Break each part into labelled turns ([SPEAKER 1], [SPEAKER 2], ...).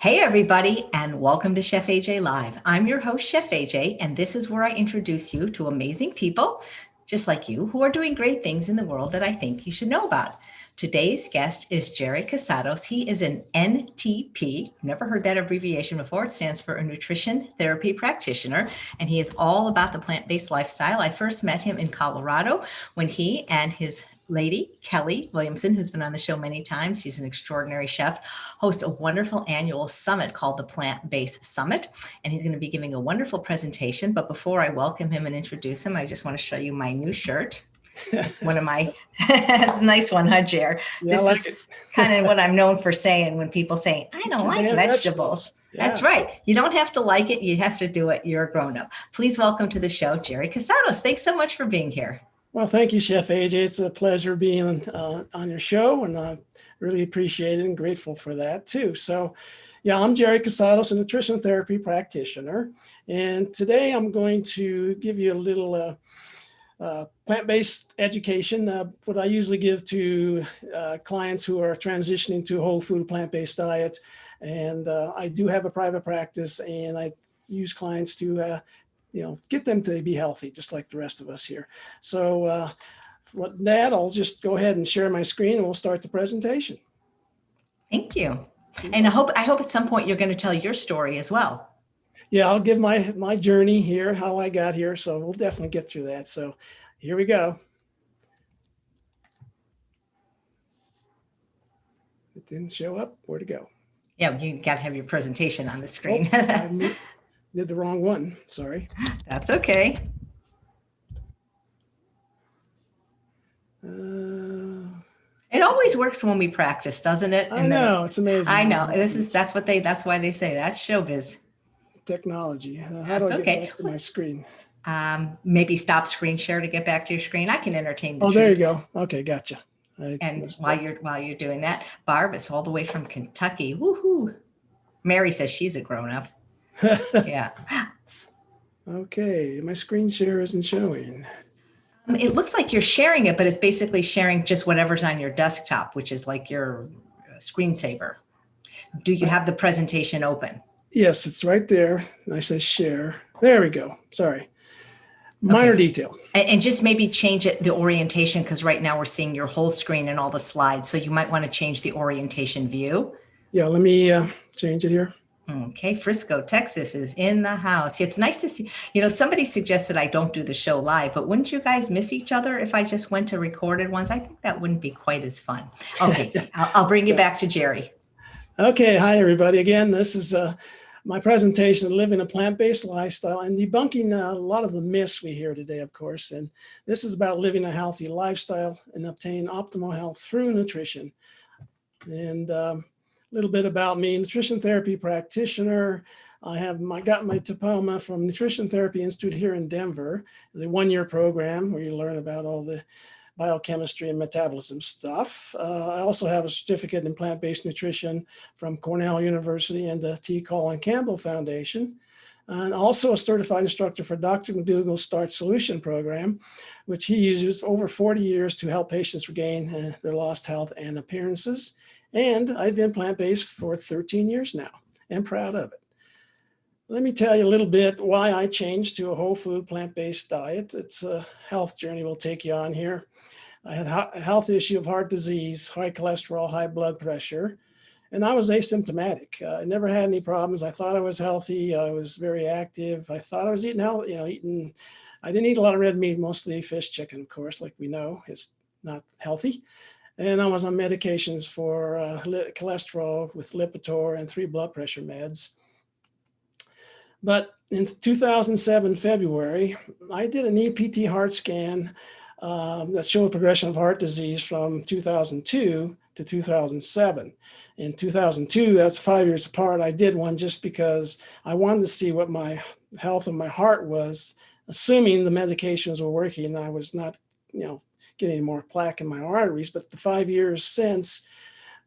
[SPEAKER 1] Hey, everybody, and welcome to Chef AJ Live. I'm your host, Chef AJ, and this is where I introduce you to amazing people, just like you, who are doing great things in the world that I think you should know about. Today's guest is Jerry Casados. He is an NTP. Never heard that abbreviation before. It stands for a nutrition therapy practitioner, and he is all about the plant-based lifestyle. I first met him in Colorado when he and his lady, Kelly Williamson, who's been on the show many times. She's an extraordinary chef, host a wonderful annual summit called the Plant-Based Summit. And he's going to be giving a wonderful presentation. But before I welcome him and introduce him, I just want to show you my new shirt. It's one of my, it's a nice one, huh, Jer?
[SPEAKER 2] Yeah,
[SPEAKER 1] this
[SPEAKER 2] I like
[SPEAKER 1] is
[SPEAKER 2] it.
[SPEAKER 1] kind of what I'm known for saying when people say, I don't like vegetables.
[SPEAKER 2] Yeah.
[SPEAKER 1] That's right. You don't have to like it. You have to do it. You're a grown-up. Please welcome to the show, Jerry Casados. Thanks so much for being here.
[SPEAKER 2] Well, thank you, Chef AJ. It's a pleasure being on your show, and I really appreciate it and grateful for that too. So, yeah, I'm Jerry Casados, a nutrition therapy practitioner, and today I'm going to give you a little plant-based education, what I usually give to clients who are transitioning to a whole food plant-based diet. And I do have a private practice, and I use clients to get them to be healthy, just like the rest of us here. So with that, I'll just go ahead and share my screen and we'll start the presentation.
[SPEAKER 1] Thank you. And I hope at some point you're going to tell your story as well.
[SPEAKER 2] Yeah, I'll give my journey here, how I got here. So we'll definitely get through that. So here we go. It didn't show up. Where'd it go?
[SPEAKER 1] Yeah, you got to have your presentation on the screen.
[SPEAKER 2] I did the wrong one. Sorry.
[SPEAKER 1] That's okay. It always works when we practice, doesn't it?
[SPEAKER 2] I know, it's amazing.
[SPEAKER 1] I know. That's why they say that's showbiz.
[SPEAKER 2] Technology. How
[SPEAKER 1] That's
[SPEAKER 2] do I
[SPEAKER 1] okay.
[SPEAKER 2] get back to my screen?
[SPEAKER 1] Maybe stop screen share to get back to your screen. I can entertain the
[SPEAKER 2] troops.
[SPEAKER 1] There
[SPEAKER 2] you go. Okay, gotcha.
[SPEAKER 1] And while you're doing that, Barb is all the way from Kentucky. Woohoo! Mary says she's a grown-up. Yeah.
[SPEAKER 2] Okay, my screen share isn't showing.
[SPEAKER 1] It looks like you're sharing it, but it's basically sharing just whatever's on your desktop, which is like your screensaver. Do you have the presentation open?
[SPEAKER 2] Yes, it's right there. I say share. There we go. Sorry. Minor detail.
[SPEAKER 1] And just maybe change the orientation, because right now we're seeing your whole screen and all the slides. So you might want to change the orientation view.
[SPEAKER 2] Yeah, let me change it here.
[SPEAKER 1] Okay, Frisco, Texas is in the house. It's nice to see, somebody suggested I don't do the show live, but wouldn't you guys miss each other if I just went to recorded ones? I think that wouldn't be quite as fun. Okay, I'll bring you back to Jerry.
[SPEAKER 2] Okay, hi everybody. Again, this is my presentation, Living a Plant-Based Lifestyle, and debunking a lot of the myths we hear today, of course. And this is about living a healthy lifestyle and obtain optimal health through nutrition. And little bit about me, nutrition therapy practitioner. I got my diploma from Nutrition Therapy Institute here in Denver, the one-year program where you learn about all the biochemistry and metabolism stuff. I also have a certificate in plant-based nutrition from Cornell University and the Colin Campbell Foundation. And also a certified instructor for Dr. McDougall's Starch Solution program, which he uses over 40 years to help patients regain their lost health and appearances. And I've been plant-based for 13 years now and proud of it. Let me tell you a little bit why I changed to a whole food plant-based diet. It's a health journey we'll take you on here. I had a health issue of heart disease, high cholesterol, high blood pressure, and I was asymptomatic. I never had any problems. I thought I was healthy. I was very active. I thought I was eating healthy, I didn't eat a lot of red meat, mostly fish, chicken, of course, like we know, it's not healthy. And I was on medications for cholesterol with Lipitor and 3 blood pressure meds. But in 2007, February, I did an EPT heart scan that showed progression of heart disease from 2002 to 2007. In 2002, that's 5 years apart, I did one just because I wanted to see what my health of my heart was, assuming the medications were working and I was not, getting more plaque in my arteries. But the 5 years since,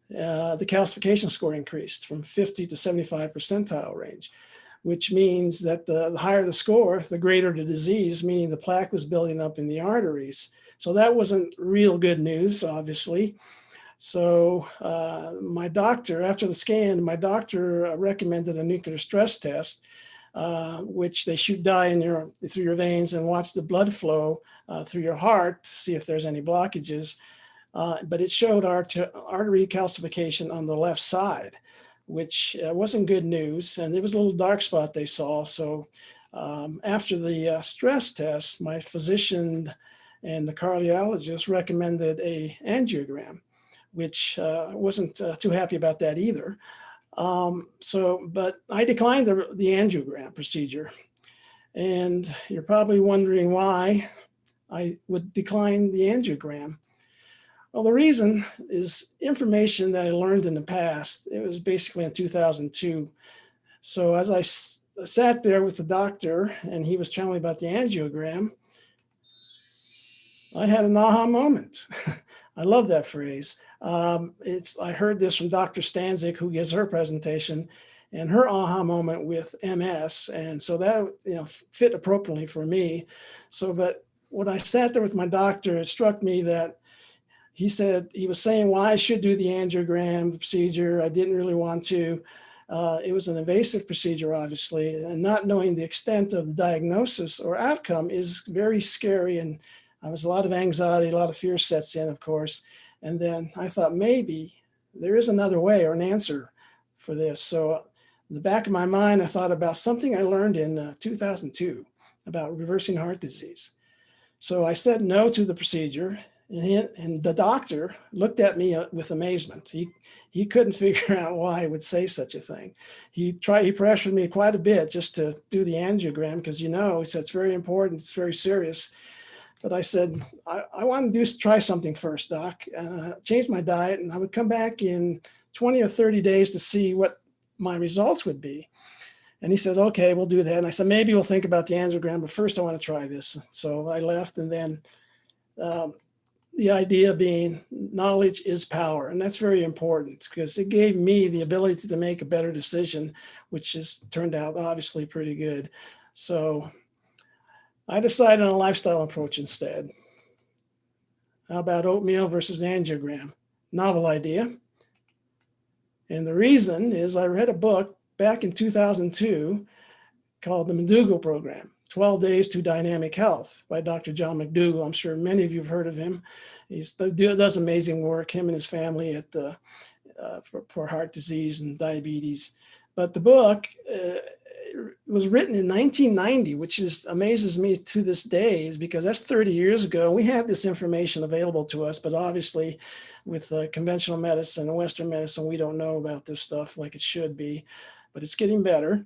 [SPEAKER 2] the calcification score increased from 50 to 75 percentile range, which means that the higher the score, the greater the disease, meaning the plaque was building up in the arteries. So that wasn't real good news, obviously. So my doctor, after the scan, my doctor recommended a nuclear stress test, which they shoot dye through your veins and watch the blood flow through your heart to see if there's any blockages. But it showed artery calcification on the left side, which wasn't good news. And it was a little dark spot they saw. So after the stress test, my physician and the cardiologist recommended a angiogram, which wasn't too happy about that either. But I declined the angiogram procedure. And you're probably wondering why I would decline the angiogram. Well, the reason is information that I learned in the past. It was basically in 2002. So as I sat there with the doctor and he was telling me about the angiogram, I had an aha moment. I love that phrase. I heard this from Dr. Stanzik, who gives her presentation, and her aha moment with MS. And so that fit appropriately for me. But when I sat there with my doctor, it struck me that he was saying why I should do the angiogram, the procedure. I didn't really want to. It was an invasive procedure, obviously, and not knowing the extent of the diagnosis or outcome is very scary. And there's a lot of anxiety, a lot of fear sets in, of course. And then I thought maybe there is another way or an answer for this. So in the back of my mind, I thought about something I learned in 2002 about reversing heart disease. So I said no to the procedure. And the doctor looked at me with amazement. He couldn't figure out why I would say such a thing. He pressured me quite a bit just to do the angiogram because, he said it's very important, it's very serious. But I said, I want to try something first, doc. Change my diet, and I would come back in 20 or 30 days to see what my results would be. And he said, okay, we'll do that. And I said, maybe we'll think about the angiogram, but first I want to try this. So I left, and then the idea being knowledge is power. And that's very important because it gave me the ability to make a better decision, which has turned out obviously pretty good. So I decided on a lifestyle approach instead. How about oatmeal versus angiogram? Novel idea. And the reason is I read a book back in 2002 called the McDougall Program, 12 Days to Dynamic Health by Dr. John McDougall. I'm sure many of you have heard of him. He does amazing work, him and his family for heart disease and diabetes. But the book was written in 1990, which amazes me to this day, is because that's 30 years ago. We have this information available to us, but obviously with conventional medicine and Western medicine, we don't know about this stuff like it should be, but it's getting better.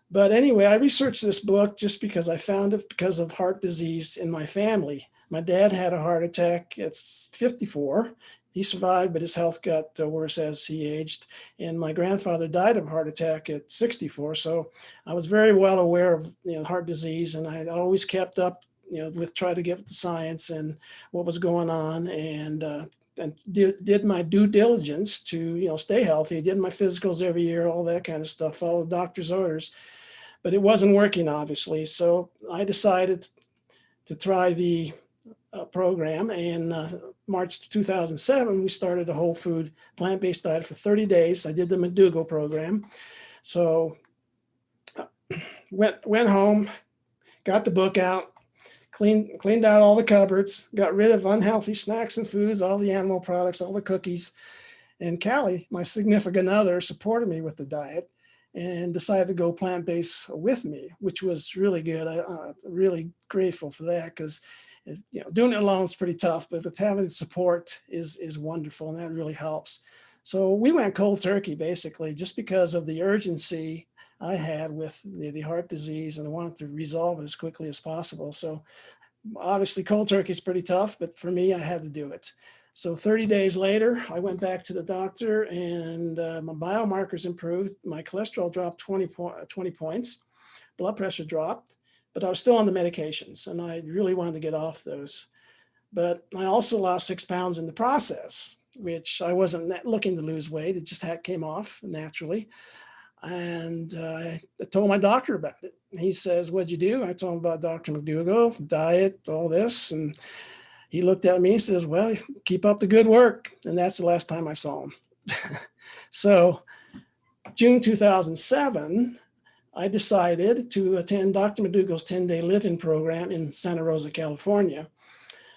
[SPEAKER 2] But anyway, I researched this book just because I found it because of heart disease in my family. My dad had a heart attack at 54. He survived, but his health got worse as he aged. And my grandfather died of a heart attack at 64. So I was very well aware of heart disease, and I always kept up with try to get the science and what was going on, and did my due diligence to stay healthy. Did my physicals every year, all that kind of stuff. Follow the doctor's orders. But it wasn't working, obviously. So I decided to try the program. And March 2007, we started a whole food plant-based diet for 30 days. I did the McDougall program. So went home, got the book out, cleaned out all the cupboards, got rid of unhealthy snacks and foods, all the animal products, all the cookies. And Callie, my significant other, supported me with the diet and decided to go plant-based with me, which was really good. I'm really grateful for that because doing it alone is pretty tough, but with having support is wonderful, and that really helps. So we went cold turkey basically just because of the urgency I had with the heart disease, and I wanted to resolve it as quickly as possible. So obviously cold turkey is pretty tough, but for me, I had to do it. So 30 days later, I went back to the doctor, and my biomarkers improved. My cholesterol dropped 20 points, blood pressure dropped, but I was still on the medications, and I really wanted to get off those. But I also lost 6 pounds in the process, which I wasn't looking to lose weight. It just came off naturally. And I told my doctor about it. He says, what'd you do? I told him about Dr. McDougall, diet, all this. And he looked at me and says, well, keep up the good work. And that's the last time I saw him. So June 2007, I decided to attend Dr. McDougall's 10-day live-in program in Santa Rosa, California,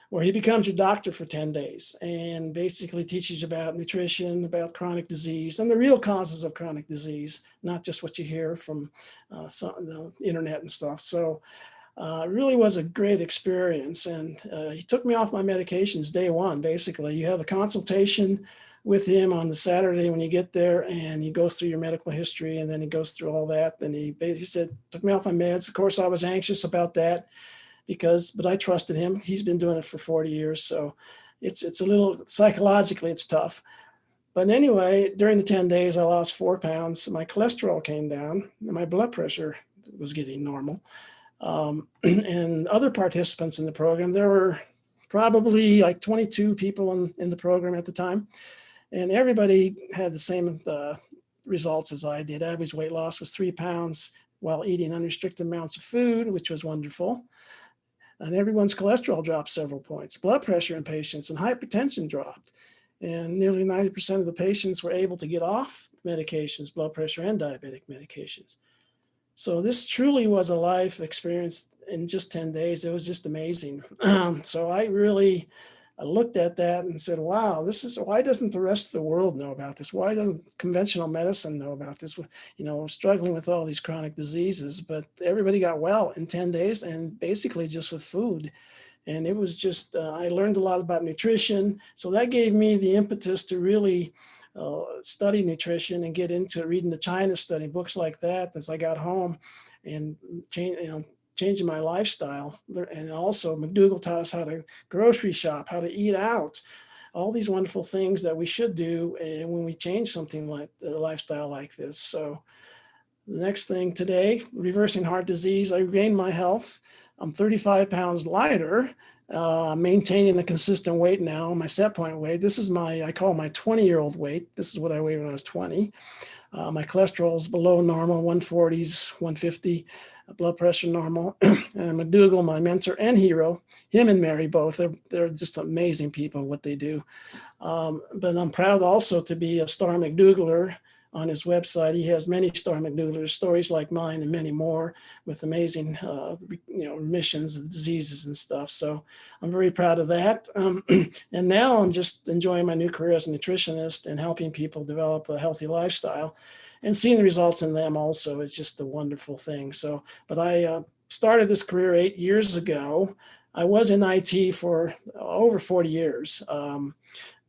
[SPEAKER 2] where he becomes your doctor for 10 days and basically teaches you about nutrition, about chronic disease, and the real causes of chronic disease, not just what you hear from the internet and stuff. So it really was a great experience. And he took me off my medications day one, basically. You have a consultation with him on the Saturday when you get there, and he goes through your medical history, and then he goes through all that. Then he basically said, took me off my meds. Of course, I was anxious about that but I trusted him. He's been doing it for 40 years. So it's a little, psychologically, it's tough. But anyway, during the 10 days, I lost 4 pounds. My cholesterol came down, and my blood pressure was getting normal. And other participants in the program, there were probably like 22 people in the program at the time. And everybody had the same results as I did. Average weight loss was 3 pounds while eating unrestricted amounts of food, which was wonderful. And everyone's cholesterol dropped several points. Blood pressure in patients and hypertension dropped. And nearly 90% of the patients were able to get off medications, blood pressure and diabetic medications. So this truly was a life experience in just 10 days. It was just amazing. So I looked at that and said, wow, why doesn't the rest of the world know about this? Why doesn't conventional medicine know about this? You know, struggling with all these chronic diseases, but everybody got well in 10 days and basically just with food. And it was just, I learned a lot about nutrition. So that gave me the impetus to really study nutrition and get into reading the China study, books like that as I got home and changing my lifestyle. And also McDougall taught us how to grocery shop, how to eat out, all these wonderful things that we should do when we change something like a lifestyle like this. So the next thing today, reversing heart disease, I regained my health. I'm 35 pounds lighter, maintaining a consistent weight now, my set point weight. This is I call my 20-year-old weight. This is what I weighed when I was 20. My cholesterol is below normal, 140s, 150. Blood pressure normal. And McDougall, my mentor and hero, him and Mary both, they're just amazing people, what they do. But I'm proud also to be a Star McDougaller on his website. He has many Star McDougallers, stories like mine and many more with amazing remissions of diseases and stuff. So I'm very proud of that. And now I'm just enjoying my new career as a nutritionist and helping people develop a healthy lifestyle. And seeing the results in them also is just a wonderful thing. So, but I started this career 8 years ago. I was in IT for over 40 years,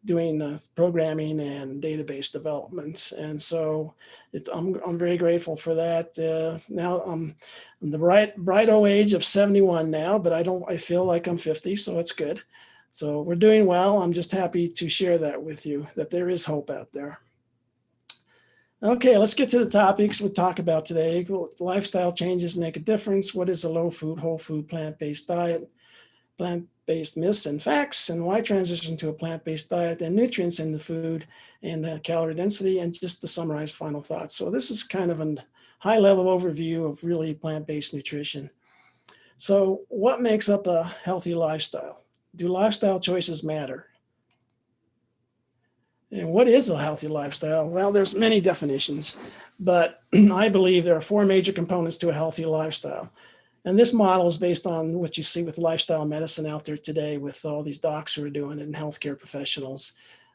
[SPEAKER 2] doing programming and database development. And so I'm very grateful for that. Now I'm the bright old age of 71 now, but I feel like I'm 50, so it's good. So we're doing well. I'm just happy to share that with you, that there is hope out there. Okay, let's get to the topics we'll talk about today. Lifestyle changes make a difference. What is a low food, whole food, plant-based diet? Plant-based myths and facts, and why transition to a plant-based diet, and nutrients in the food, and calorie density, and just to summarize final thoughts. So this is kind of a high-level overview of really plant-based nutrition. So what makes up a healthy lifestyle? Do lifestyle choices matter? And what is a healthy lifestyle? Well, there's many definitions, but I believe there are 4 major components to a healthy lifestyle. And this model is based on what you see with lifestyle medicine out there today with all these docs who are doing it and healthcare professionals.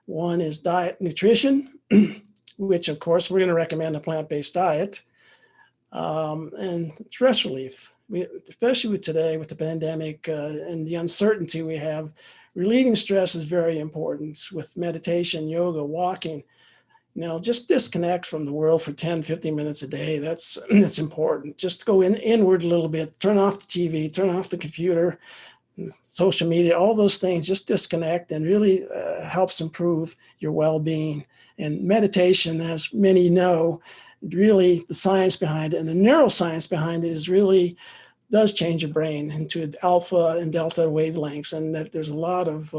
[SPEAKER 2] One is diet, nutrition, which of course we're going to recommend a plant-based diet, and stress relief. Especially with today with the pandemic and the uncertainty we have, relieving stress is very important with meditation, yoga, walking. Just disconnect from the world for 10, 15 minutes a day. That's important. Just go inward a little bit, turn off the TV, turn off the computer, social media, all those things, just disconnect, and really helps improve your well-being. And meditation, as many know, really the science behind it and the neuroscience behind it is really does change your brain into alpha and delta wavelengths, and that there's a lot of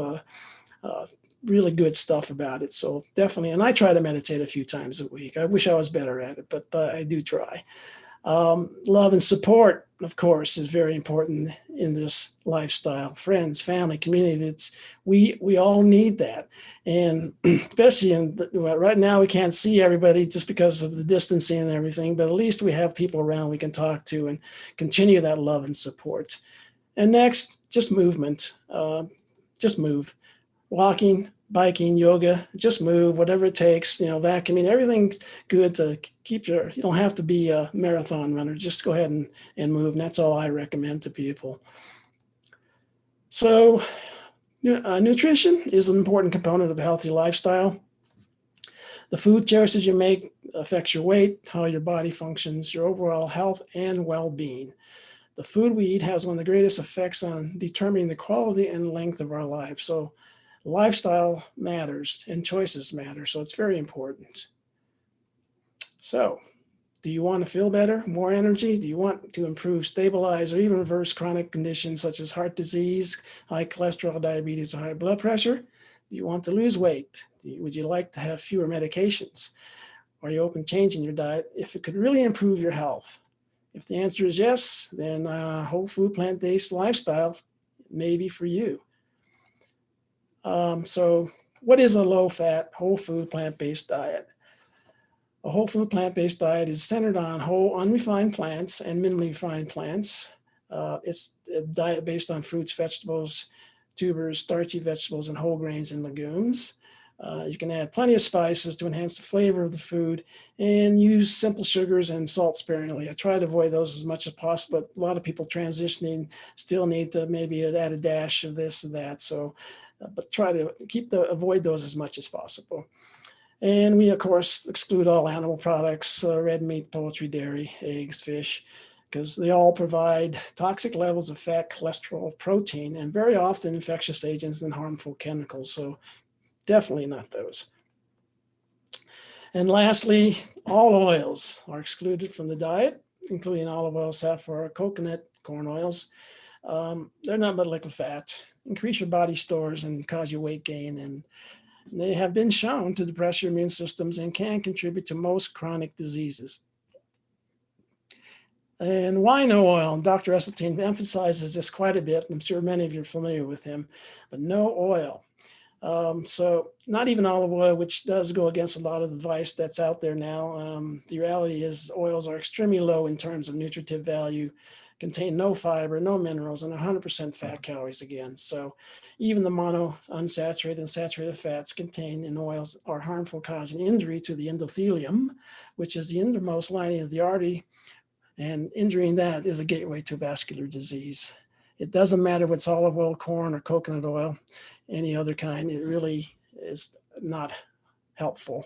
[SPEAKER 2] really good stuff about it. So definitely, and I try to meditate a few times a week. I wish I was better at it, but I do try. Love and support. of course, is very important in this lifestyle. Friends, family, community. We all need that, and especially right now we can't see everybody just because of the distancing and everything. But at least we have people around we can talk to and continue that love and support. And next, just movement. Just move. Walking, biking, yoga, just move, whatever it takes, vacuuming, everything's good to keep you don't have to be a marathon runner. Just go ahead and move. And that's all I recommend to people. So nutrition is an important component of a healthy lifestyle. The food choices you make affects your weight, how your body functions, your overall health and well-being. The food we eat has one of the greatest effects on determining the quality and length of our life. So lifestyle matters and choices matter. So it's very important. So do you want to feel better, more energy? Do you want to improve, stabilize, or even reverse chronic conditions such as heart disease, high cholesterol, diabetes, or high blood pressure? Do you want to lose weight? Would you like to have fewer medications? Are you open to changing your diet if it could really improve your health? If the answer is yes, then whole food, plant-based lifestyle may be for you. So what is a low-fat, whole food, plant-based diet? A whole food, plant-based diet is centered on whole, unrefined plants and minimally refined plants. It's a diet based on fruits, vegetables, tubers, starchy vegetables, and whole grains and legumes. You can add plenty of spices to enhance the flavor of the food and use simple sugars and salt sparingly. I try to avoid those as much as possible, but a lot of people transitioning still need to maybe add a dash of this and that. So, but try to avoid those as much as possible. And we, of course, exclude all animal products, red meat, poultry, dairy, eggs, fish, because they all provide toxic levels of fat, cholesterol, protein, and very often infectious agents and harmful chemicals. So definitely not those. And lastly, all oils are excluded from the diet, including olive oil, safflower, coconut, corn oils. They're not but liquid fat, increase your body stores and cause you weight gain. And they have been shown to depress your immune systems and can contribute to most chronic diseases. And why no oil? Dr. Esselstyn emphasizes this quite a bit. I'm sure many of you are familiar with him, but no oil. So not even olive oil, which does go against a lot of the advice that's out there now. The reality is oils are extremely low in terms of nutritive value, contain no fiber, no minerals, and 100% fat calories again. So even the mono, unsaturated, and saturated fats contained in oils are harmful, causing injury to the endothelium, which is the innermost lining of the artery, and injuring that is a gateway to vascular disease. It doesn't matter if it's olive oil, corn, or coconut oil, any other kind, it really is not helpful.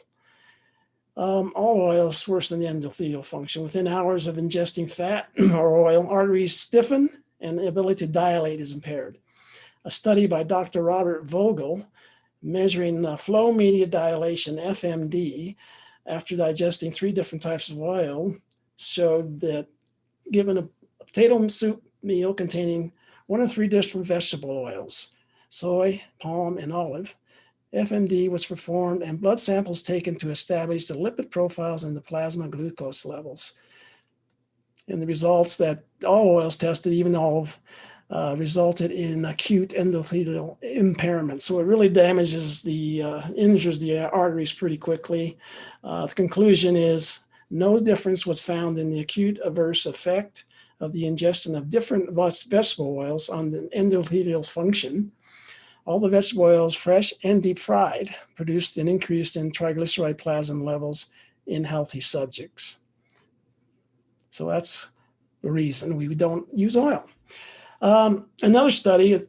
[SPEAKER 2] All oils worsen the endothelial function. Within hours of ingesting fat or oil, arteries stiffen and the ability to dilate is impaired. A study by Dr. Robert Vogel measuring flow media dilation, FMD, after digesting 3 different types of oil showed that given a potato soup meal containing 1 of 3 different vegetable oils, soy, palm, and olive, FMD was performed and blood samples taken to establish the lipid profiles and the plasma glucose levels. And the results that all oils tested, even olive, resulted in acute endothelial impairment. So it really injures the arteries pretty quickly. The conclusion is no difference was found in the acute adverse effect of the ingestion of different vegetable oils on the endothelial function. All the vegetable oils, fresh and deep fried, produced an increase in triglyceride plasma levels in healthy subjects. So that's the reason we don't use oil. Another study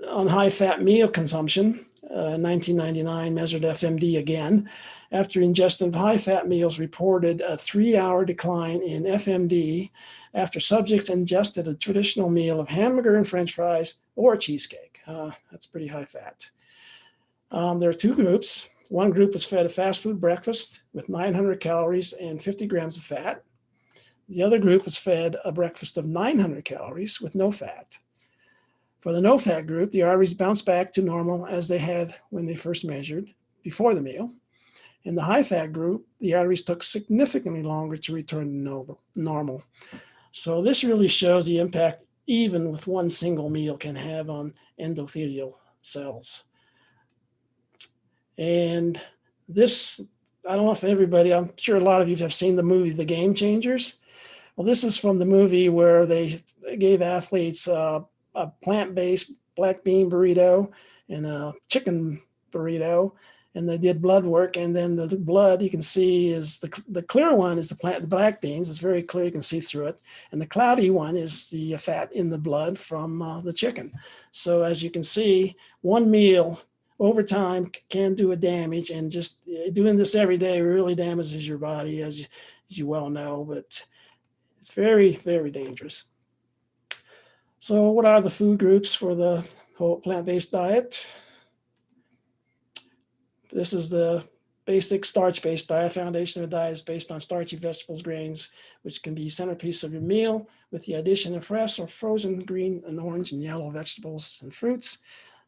[SPEAKER 2] on high-fat meal consumption, 1999, measured FMD again. After ingestion of high-fat meals, reported a 3-hour decline in FMD after subjects ingested a traditional meal of hamburger and French fries or cheesecake. That's pretty high fat. There are 2 groups. One group was fed a fast food breakfast with 900 calories and 50 grams of fat. The other group was fed a breakfast of 900 calories with no fat. For the no-fat group, the arteries bounced back to normal as they had when they first measured before the meal. In the high-fat group, the arteries took significantly longer to return to normal. So this really shows the impact even with one single meal can have on endothelial cells. And this, I don't know if everybody, I'm sure a lot of you have seen the movie The Game Changers. Well, this is from the movie where they gave athletes a plant-based black bean burrito and a chicken burrito, and they did blood work. And then the blood you can see is the clear one is the black beans. It's very clear, you can see through it. And the cloudy one is the fat in the blood from the chicken. So as you can see, one meal over time can do a damage, and just doing this every day really damages your body, as you well know, but it's very, very dangerous. So what are the food groups for the whole plant-based diet? This is the basic starch-based diet. Foundation of the diet is based on starchy vegetables, grains, which can be centerpiece of your meal, with the addition of fresh or frozen green and orange and yellow vegetables and fruits.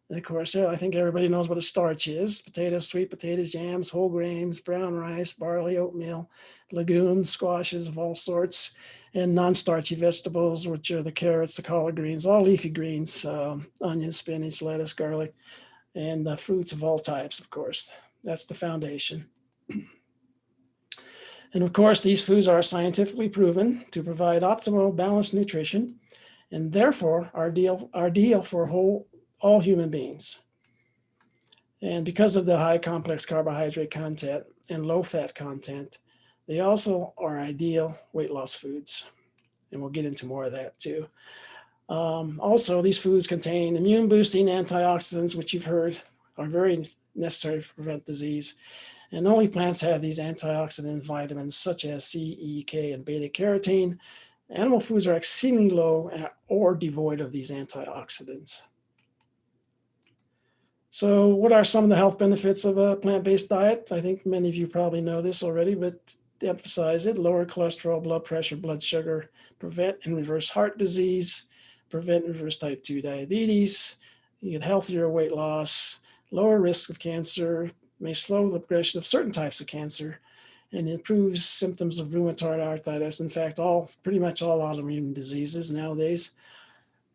[SPEAKER 2] And of course, I think everybody knows what a starch is: potatoes, sweet potatoes, jams, whole grains, brown rice, barley, oatmeal, legumes, squashes of all sorts, and non-starchy vegetables, which are the carrots, the collard greens, all leafy greens, onions, spinach, lettuce, garlic, and fruits of all types, of course. That's the foundation. And of course, these foods are scientifically proven to provide optimal balanced nutrition, and therefore are ideal for all human beings. And because of the high complex carbohydrate content and low fat content, they also are ideal weight loss foods. And we'll get into more of that too. Also, these foods contain immune boosting antioxidants, which you've heard are very necessary to prevent disease. And only plants have these antioxidant vitamins such as C, E, K, and beta carotene. Animal foods are exceedingly low or devoid of these antioxidants. So what are some of the health benefits of a plant-based diet? I think many of you probably know this already, but to emphasize it: lower cholesterol, blood pressure, blood sugar, prevent and reverse heart disease, prevent and reverse type 2 diabetes, you get healthier weight loss, lower risk of cancer, may slow the progression of certain types of cancer, and improves symptoms of rheumatoid arthritis. In fact, pretty much all autoimmune diseases nowadays.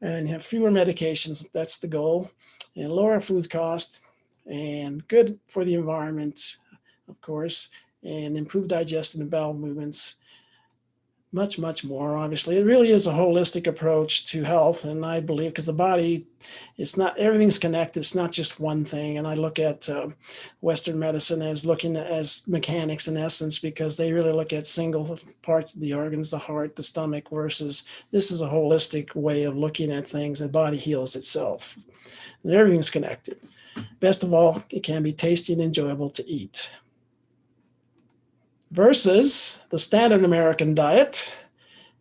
[SPEAKER 2] And have fewer medications, that's the goal, and lower food cost, and good for the environment, of course, and improved digestion and bowel movements. Much, much more, obviously. It really is a holistic approach to health, and I believe, because the body, it's not, everything's connected, it's not just one thing. And I look at Western medicine as looking as mechanics in essence, because they really look at single parts of the organs, the heart, the stomach, versus this is a holistic way of looking at things. The body heals itself. And everything's connected. Best of all, it can be tasty and enjoyable to eat. Versus the standard American diet,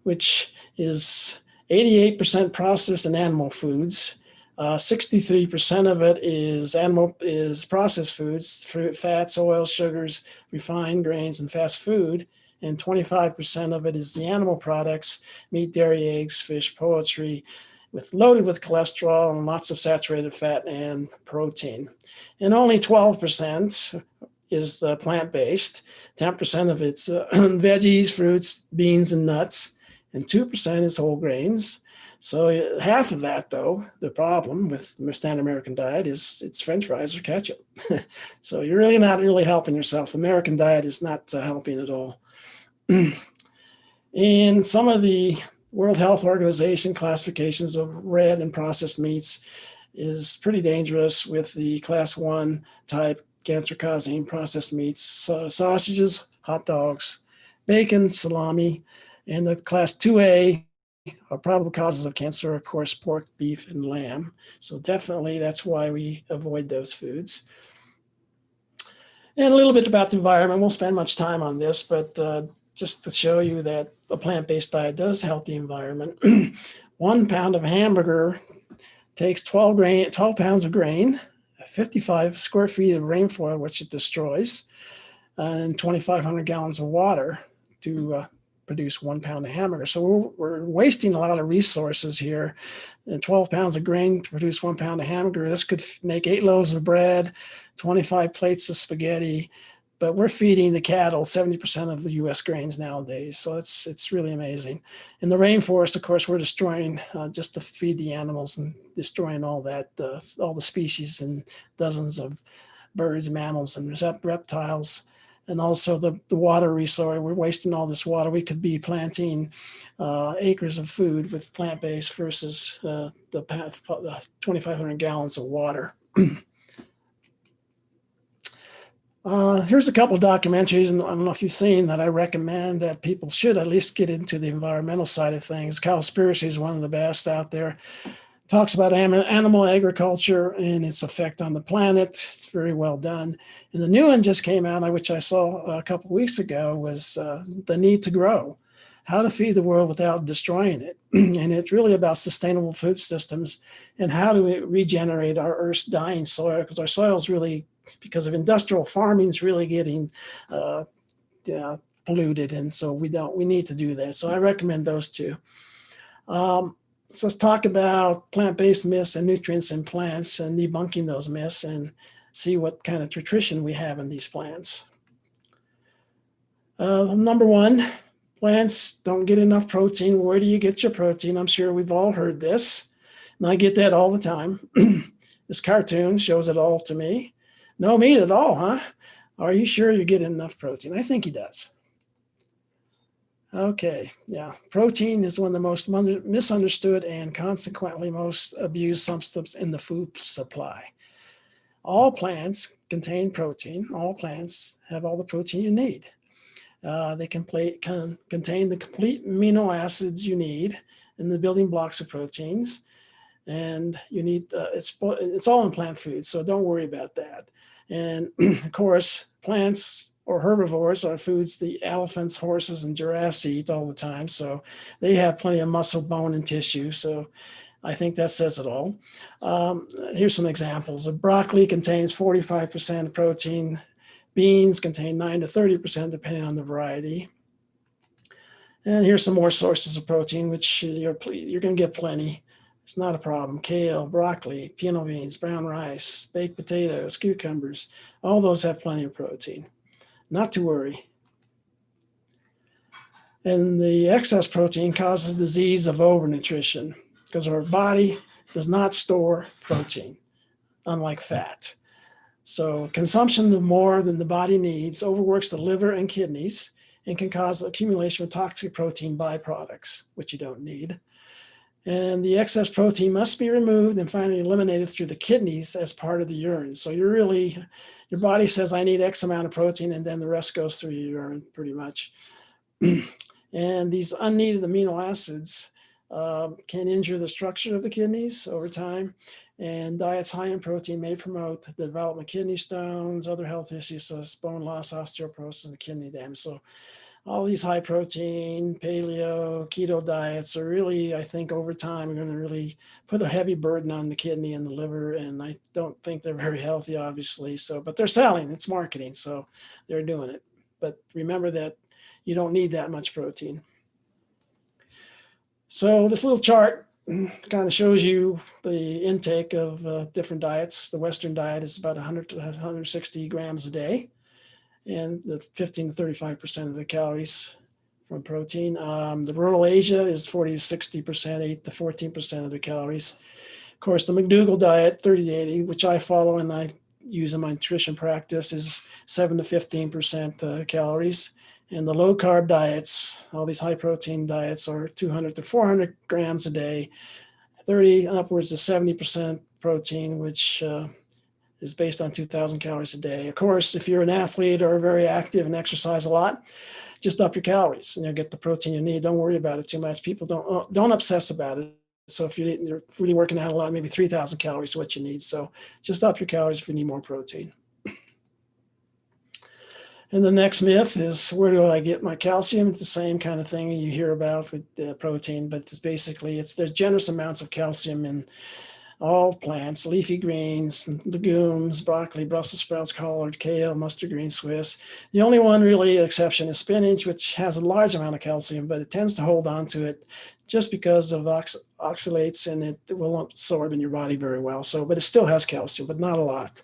[SPEAKER 2] which is 88% processed and animal foods. 63% of it is processed foods, fruit, fats, oils, sugars, refined grains, and fast food. And 25% of it is the animal products: meat, dairy, eggs, fish, poultry, loaded with cholesterol and lots of saturated fat and protein. And only 12% is plant-based. 10% of it's veggies, fruits, beans, and nuts, and 2% is whole grains. So half of that, though, the problem with the standard American diet is it's French fries or ketchup. So you're really not helping yourself. American diet is not helping at all. And some of the World Health Organization classifications of red and processed meats is pretty dangerous, with the class 1 type cancer-causing processed meats, sausages, hot dogs, bacon, salami, and the class 2A are probable causes of cancer, of course, pork, beef, and lamb. So definitely that's why we avoid those foods. And a little bit about the environment. Won't spend much time on this, but just to show you that a plant-based diet does help the environment. 1 pound of hamburger takes 12 pounds of grain, 55 square feet of rainforest, which it destroys, and 2,500 gallons of water to produce 1 pound of hamburger. So we're wasting a lot of resources here. And 12 pounds of grain to produce 1 pound of hamburger. This could make 8 loaves of bread, 25 plates of spaghetti. but we're feeding the cattle 70% of the U.S. grains nowadays. So it's really amazing. In the rainforest, of course, we're destroying just to feed the animals and destroying all that, all the species and dozens of birds, mammals, and reptiles. And also the water resource. We're wasting all this water. We could be planting acres of food with plant-based versus the 2,500 gallons of water. Here's a couple of documentaries, and I don't know if you've seen that I recommend that people should at least get into the environmental side of things. Cowspiracy is one of the best out there. Talks about animal agriculture and its effect on the planet. It's very well done. And the new one just came out, which I saw a couple of weeks ago, was The Need to Grow, How to Feed the World Without Destroying It. And it's really about sustainable food systems and how to regenerate our Earth's dying soil, because our soil is really, because of industrial farming, is really getting polluted. And so we need to do that. So I recommend those two. So let's talk about plant-based myths and nutrients in plants and debunking those myths and see what kind of nutrition we have in these plants. Number one, plants don't get enough protein. Where do you get your protein? I'm sure we've all heard this, and I get that all the time. This cartoon shows it all to me. No meat at all, huh? Are you sure you're getting enough protein? I think he does. Okay, yeah. Protein is one of the most misunderstood and consequently most abused substances in the food supply. All plants contain protein. All plants have all the protein you need. They can contain the complete amino acids you need and the building blocks of proteins. And you need, it's all in plant food, so don't worry about that. And of course, plants or herbivores are foods the elephants, horses, and giraffes eat all the time. So they have plenty of muscle, bone, and tissue. So I think that says it all. Here's some examples. Broccoli contains 45% protein. Beans contain 9 to 30%, depending on the variety. And here's some more sources of protein, which you're going to get plenty. It's not a problem. Kale, broccoli, pinto beans, brown rice, baked potatoes, cucumbers, all those have plenty of protein. Not to worry. And the excess protein causes disease of overnutrition because our body does not store protein, unlike fat. So consumption of more than the body needs overworks the liver and kidneys and can cause accumulation of toxic protein byproducts, which you don't need. And the excess protein must be removed and finally eliminated through the kidneys as part of the urine. So your body says, I need X amount of protein, and then the rest goes through your urine pretty much. And these unneeded amino acids can injure the structure of the kidneys over time. And diets high in protein may promote the development of kidney stones, other health issues, such as bone loss, osteoporosis, and kidney damage. So all these high protein, paleo, keto diets are really, I think over time, are going to really put a heavy burden on the kidney and the liver. And I don't think they're very healthy, obviously. So, but they're selling, it's marketing. So they're doing it. But remember that you don't need that much protein. So this little chart kind of shows you the intake of different diets. The Western diet is about 100 to 160 grams a day, and the 15 to 35% of the calories from protein. The rural Asia is 40 to 60%, 8 to 14% of the calories. Of course, the McDougall diet, 30 to 80, which I follow and I use in my nutrition practice, is 7 to 15% calories. And the low carb diets, all these high protein diets, are 200 to 400 grams a day, 30 upwards to 70% protein, which is based on 2,000 calories a day. Of course, if you're an athlete or very active and exercise a lot, just up your calories and you'll get the protein you need. Don't worry about it too much. People don't obsess about it. So if you're really working out a lot, maybe 3,000 calories is what you need. So just up your calories if you need more protein. And the next myth is, where do I get my calcium? It's the same kind of thing you hear about with protein, but it's basically, there's generous amounts of calcium in all plants, leafy greens, legumes, broccoli, Brussels sprouts, collard, kale, mustard green, Swiss. The only one really exception is spinach, which has a large amount of calcium, but it tends to hold on to it just because of oxalates, and it will absorb in your body very well. So, but it still has calcium, but not a lot.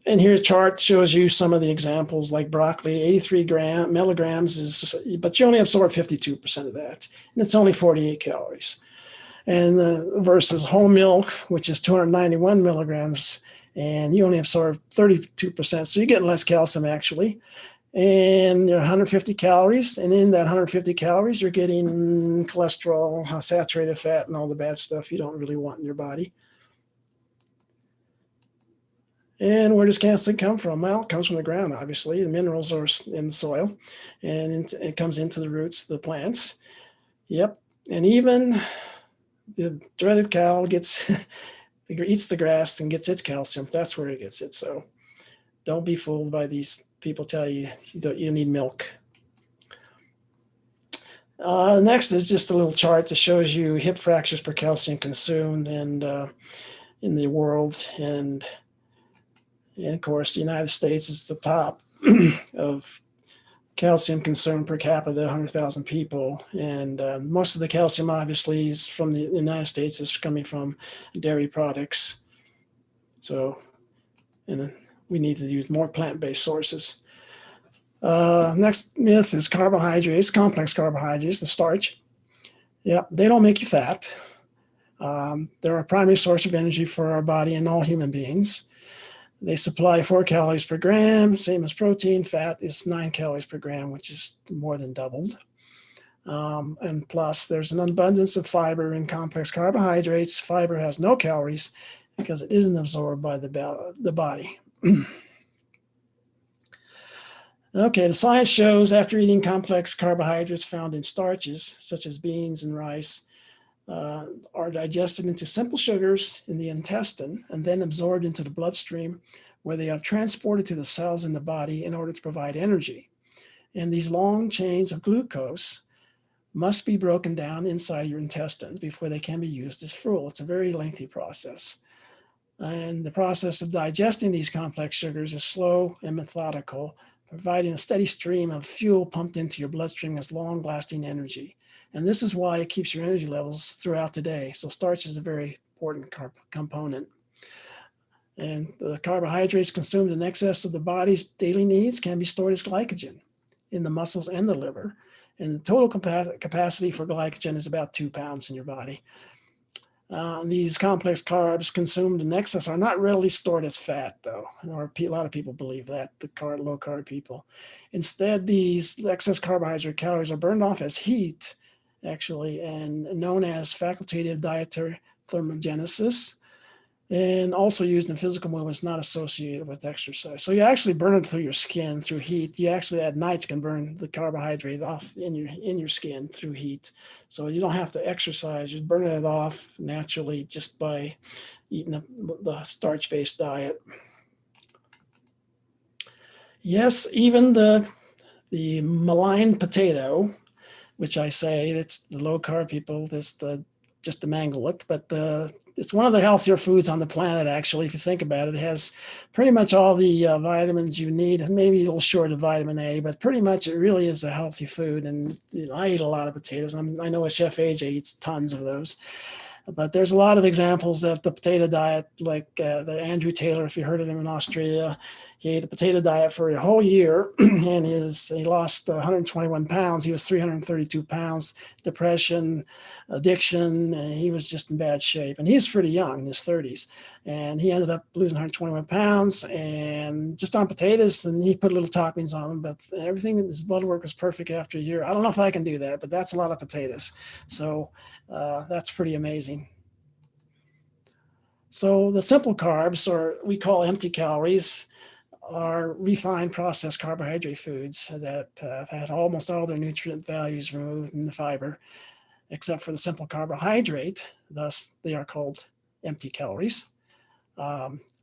[SPEAKER 2] And here a chart shows you some of the examples, like broccoli, 83 milligrams is, but you only absorb 52% of that. And it's only 48 calories. And versus whole milk, which is 291 milligrams, and you only absorb 32%. So you're getting less calcium actually. And 150 calories. And in that 150 calories, you're getting cholesterol, saturated fat, and all the bad stuff you don't really want in your body. And where does calcium come from? Well, it comes from the ground, obviously. The minerals are in the soil, and it comes into the roots of the plants. Yep. And even the dreaded cow gets eats the grass and gets its calcium. That's where it gets it. So don't be fooled by these people tell you you need milk. Next is just a little chart that shows you hip fractures per calcium consumed and in the world. And of course, the United States is the top of calcium consumed per capita, 100,000 people. And most of the calcium, obviously, is from the United States, is coming from dairy products. So, and we need to use more plant-based sources. Next myth is carbohydrates, complex carbohydrates, the starch. Yeah, they don't make you fat. They're a primary source of energy for our body and all human beings. They supply 4 calories per gram, same as protein. Fat is 9 calories per gram, which is more than doubled. And plus, there's an abundance of fiber in complex carbohydrates. Fiber has no calories because it isn't absorbed by the body. Okay, the science shows after eating complex carbohydrates found in starches, such as beans and rice, are digested into simple sugars in the intestine and then absorbed into the bloodstream, where they are transported to the cells in the body in order to provide energy. And these long chains of glucose must be broken down inside your intestines before they can be used as fuel. It's a very lengthy process. And the process of digesting these complex sugars is slow and methodical, providing a steady stream of fuel pumped into your bloodstream as long-lasting energy. And this is why it keeps your energy levels throughout the day. So starch is a very important component. And the carbohydrates consumed in excess of the body's daily needs can be stored as glycogen in the muscles and the liver. And the total capacity for glycogen is about 2 pounds in your body. These complex carbs consumed in excess are not readily stored as fat, though. Or a lot of people believe that, the low carb people. Instead, these excess carbohydrate calories are burned off as heat, actually, and known as facultative dietary thermogenesis, and also used in physical movements not associated with exercise. So you actually burn it through your skin through heat. You actually at night can burn the carbohydrate off in your skin through heat. So you don't have to exercise. You're burning it off naturally just by eating the starch-based diet. Yes, even the maligned potato, which I say it's the low carb people, just to mangle it, but it's one of the healthier foods on the planet, actually. If you think about it, it has pretty much all the vitamins you need, maybe a little short of vitamin A, but pretty much it really is a healthy food. And I eat a lot of potatoes. I know Chef AJ eats tons of those. But there's a lot of examples that the potato diet, like the Andrew Taylor, if you heard of him in Australia, he ate a potato diet for a whole year and he lost 121 pounds. He was 332 pounds, depression, addiction, and he was just in bad shape. And he's pretty young, in his 30s. And he ended up losing 121 pounds and just on potatoes, and he put little toppings on them, but everything, his blood work was perfect after a year. I don't know if I can do that, but that's a lot of potatoes. So that's pretty amazing. So the simple carbs, or we call empty calories, are refined processed carbohydrate foods that have had almost all their nutrient values removed in the fiber, except for the simple carbohydrate. Thus, they are called empty calories.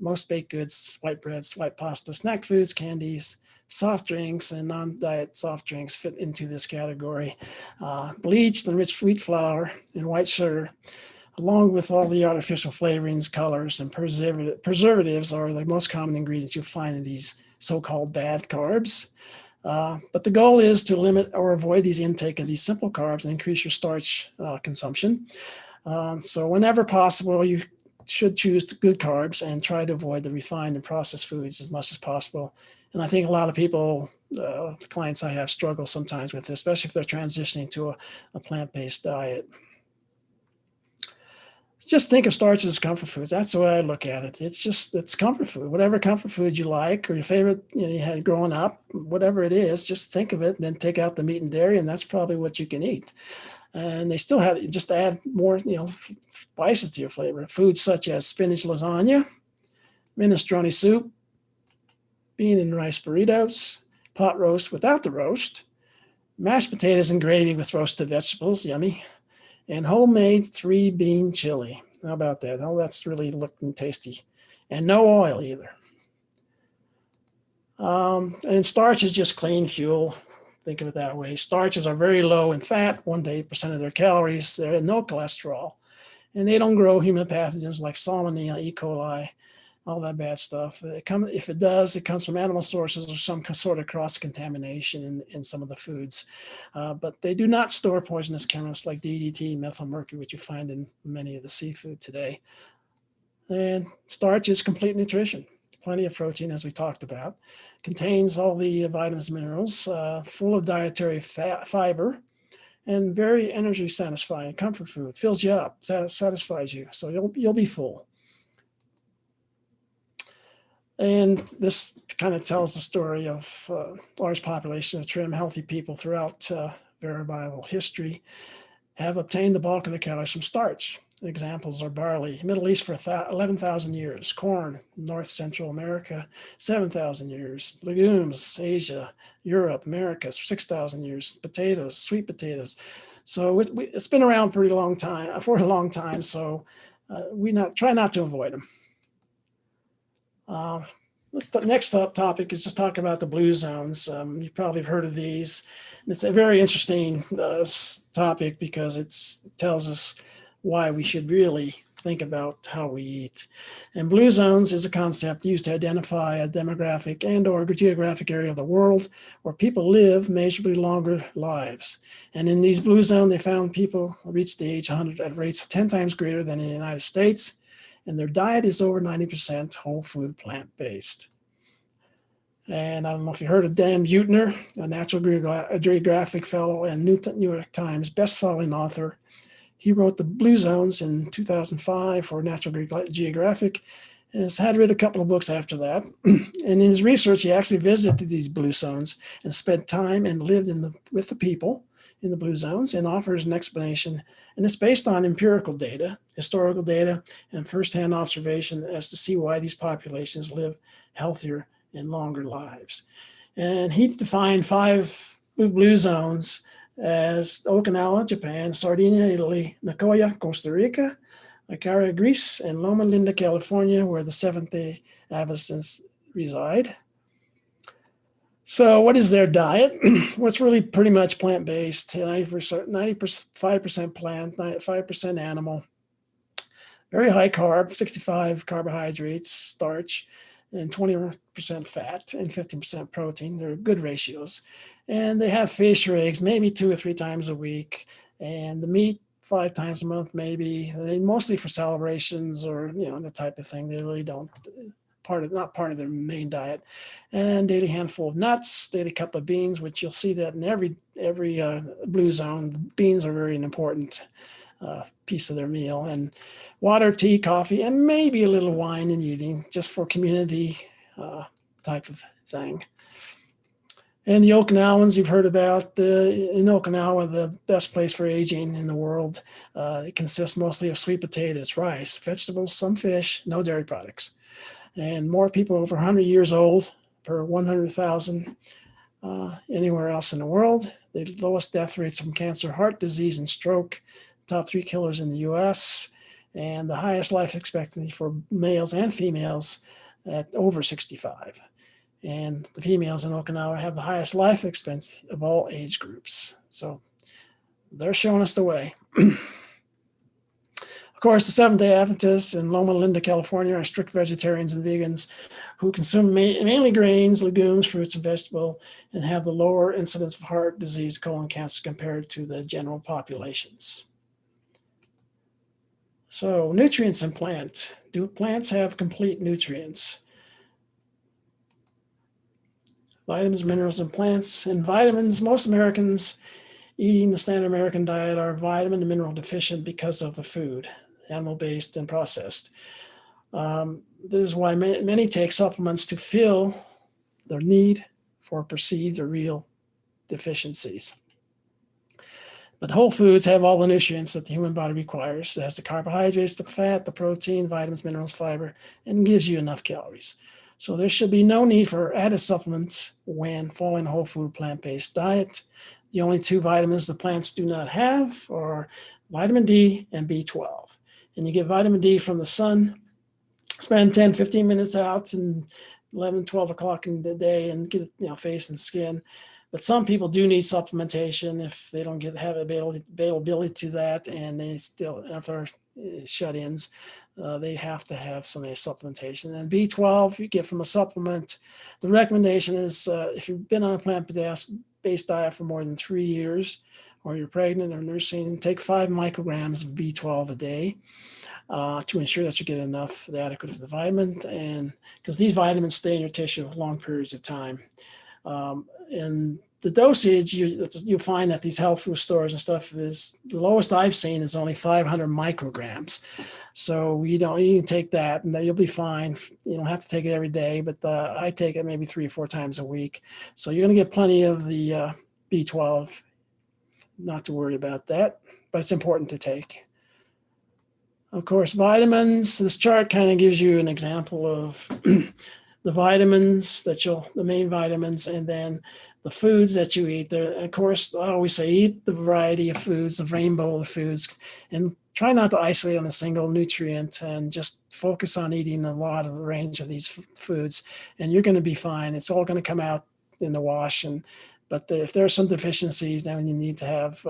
[SPEAKER 2] Most baked goods, white breads, white pasta, snack foods, candies, soft drinks, and non-diet soft drinks fit into this category. Bleached and rich wheat flour and white sugar, along with all the artificial flavorings, colors, and preservatives are the most common ingredients you'll find in these so-called bad carbs. But the goal is to limit or avoid these intake of these simple carbs and increase your starch consumption. So whenever possible, you should choose good carbs and try to avoid the refined and processed foods as much as possible. And I think a lot of people, the clients I have, struggle sometimes with this, especially if they're transitioning to a plant-based diet. Just think of starch as comfort foods. That's the way I look at it. It's comfort food. Whatever comfort food you like or your favorite, you had growing up, whatever it is, just think of it and then take out the meat and dairy, and that's probably what you can eat. And they still have, just add more, spices to your flavor. Foods such as spinach lasagna, minestrone soup, bean and rice burritos, pot roast without the roast, mashed potatoes and gravy with roasted vegetables, yummy, and homemade 3-bean chili. How about that? Oh, that's really looking tasty. And no oil either. And starch is just clean fuel. Think of it that way. Starches are very low in fat, 1 to 8% of their calories. They're no cholesterol. And they don't grow human pathogens like salmonella, E. coli, all that bad stuff. If it does, it comes from animal sources or some sort of cross-contamination in some of the foods. But they do not store poisonous chemicals like DDT, methylmercury, which you find in many of the seafood today. And starch is complete nutrition. Plenty of protein, as we talked about. Contains all the vitamins and minerals, full of dietary fiber, and very energy satisfying. Comfort food, fills you up, satisfies you, so you'll be full. And this kind of tells the story of large population of trim, healthy people throughout verifiable history have obtained the bulk of their calories from starch. Examples are barley, Middle East for 11,000 years, corn, North Central America, 7,000 years, legumes, Asia, Europe, America, 6,000 years, potatoes, sweet potatoes. So it's been around for a long time. So we try not to avoid them. Next topic is just talk about the blue zones. You probably have heard of these. It's a very interesting topic because it tells us why we should really think about how we eat. And blue zones is a concept used to identify a demographic and or geographic area of the world where people live measurably longer lives. And in these blue zones, they found people reach the age 100 at rates 10 times greater than in the United States. And their diet is over 90% whole food, plant-based. And I don't know if you heard of Dan Buettner, a Natural Geographic Fellow and New York Times best-selling author. He wrote The Blue Zones in 2005 for Natural Geographic and has read a couple of books after that. In his research, he actually visited these blue zones and spent time and lived with the people in the blue zones and offers an explanation. And it's based on empirical data, historical data, and firsthand observation as to see why these populations live healthier and longer lives. And he defined 5 blue zones as Okinawa, Japan, Sardinia, Italy, Nicoya, Costa Rica, Icaria, Greece, and Loma Linda, California, where the Seventh-day Adventists reside. So what is their diet? Well, it's really pretty much plant-based, 95% plant, 5% animal, very high carb, 65 carbohydrates, starch, and 20% fat and 15% protein. They're good ratios. And they have fish or eggs maybe 2 or 3 times a week, and the meat 5 times a month maybe. They mostly for celebrations or the type of thing. They really don't not part of their main diet. And daily handful of nuts, daily cup of beans, which you'll see that in every blue zone. Beans are very important piece of their meal, and water, tea, coffee, and maybe a little wine in the evening, just for community type of thing. And the Okinawans you've heard about. In Okinawa, the best place for aging in the world. It consists mostly of sweet potatoes, rice, vegetables, some fish, no dairy products. And more people over 100 years old per 100,000 anywhere else in the world. The lowest death rates from cancer, heart disease, and stroke. Top 3 killers in the U.S. And the highest life expectancy for males and females at over 65. And the females in Okinawa have the highest life expectancy of all age groups. So they're showing us the way. Of course, the Seventh-day Adventists in Loma Linda, California are strict vegetarians and vegans who consume mainly grains, legumes, fruits, and vegetables, and have the lower incidence of heart disease, colon cancer compared to the general populations. So nutrients in plants. Do plants have complete nutrients? Vitamins, minerals in plants. And vitamins, most Americans eating the standard American diet are vitamin and mineral deficient because of the food, animal-based and processed. This is why many take supplements to fill their need for perceived or real deficiencies. But whole foods have all the nutrients that the human body requires. It has the carbohydrates, the fat, the protein, vitamins, minerals, fiber, and gives you enough calories. So there should be no need for added supplements when following a whole food plant-based diet. The only two vitamins the plants do not have are vitamin D and B12. And you get vitamin D from the sun. Spend 10, 15 minutes out and 11, 12 o'clock in the day and get face and skin. But some people do need supplementation if they don't have availability to that, and they still, if they're shut-ins, they have to have some supplementation. And B12 you get from a supplement. The recommendation is if you've been on a plant-based diet for more than 3 years, or you're pregnant or nursing, take 5 micrograms of B12 a day to ensure that you get enough, the adequate of the vitamin, and because these vitamins stay in your tissue long periods of time. And the dosage you find at these health food stores and stuff is the lowest I've seen is only 500 micrograms. So you can take that and then you'll be fine. You don't have to take it every day, but I take it maybe 3 or 4 times a week. So you're going to get plenty of the B12. Not to worry about that, but it's important to take. Of course, vitamins. This chart kind of gives you an example of the vitamins the main vitamins, and then the foods that you eat. Of course, I always say eat the variety of foods, the rainbow of foods, and try not to isolate on a single nutrient and just focus on eating a lot of the range of these foods, and you're going to be fine. It's all going to come out in the wash. But if there are some deficiencies, then you need to have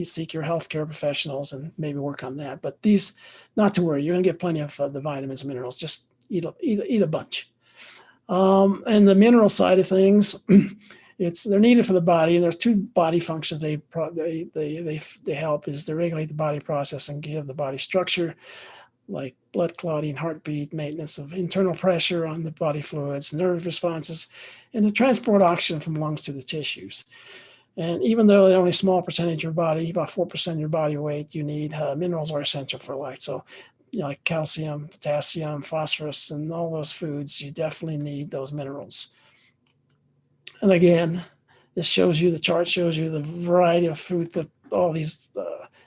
[SPEAKER 2] seek your healthcare professionals and maybe work on that. But these, not to worry, you're going to get plenty of the vitamins and minerals. Just eat a bunch. And the mineral side of things, they're needed for the body. And there's 2 body functions they help is they regulate the body process and give the body structure, like blood clotting, heartbeat, maintenance of internal pressure on the body fluids, nerve responses, and to transport oxygen from lungs to the tissues. And even though they're only a small percentage of your body, about 4% of your body weight, you need minerals are essential for life. So like calcium, potassium, phosphorus, and all those foods, you definitely need those minerals. And again, the chart shows you the variety of food that all these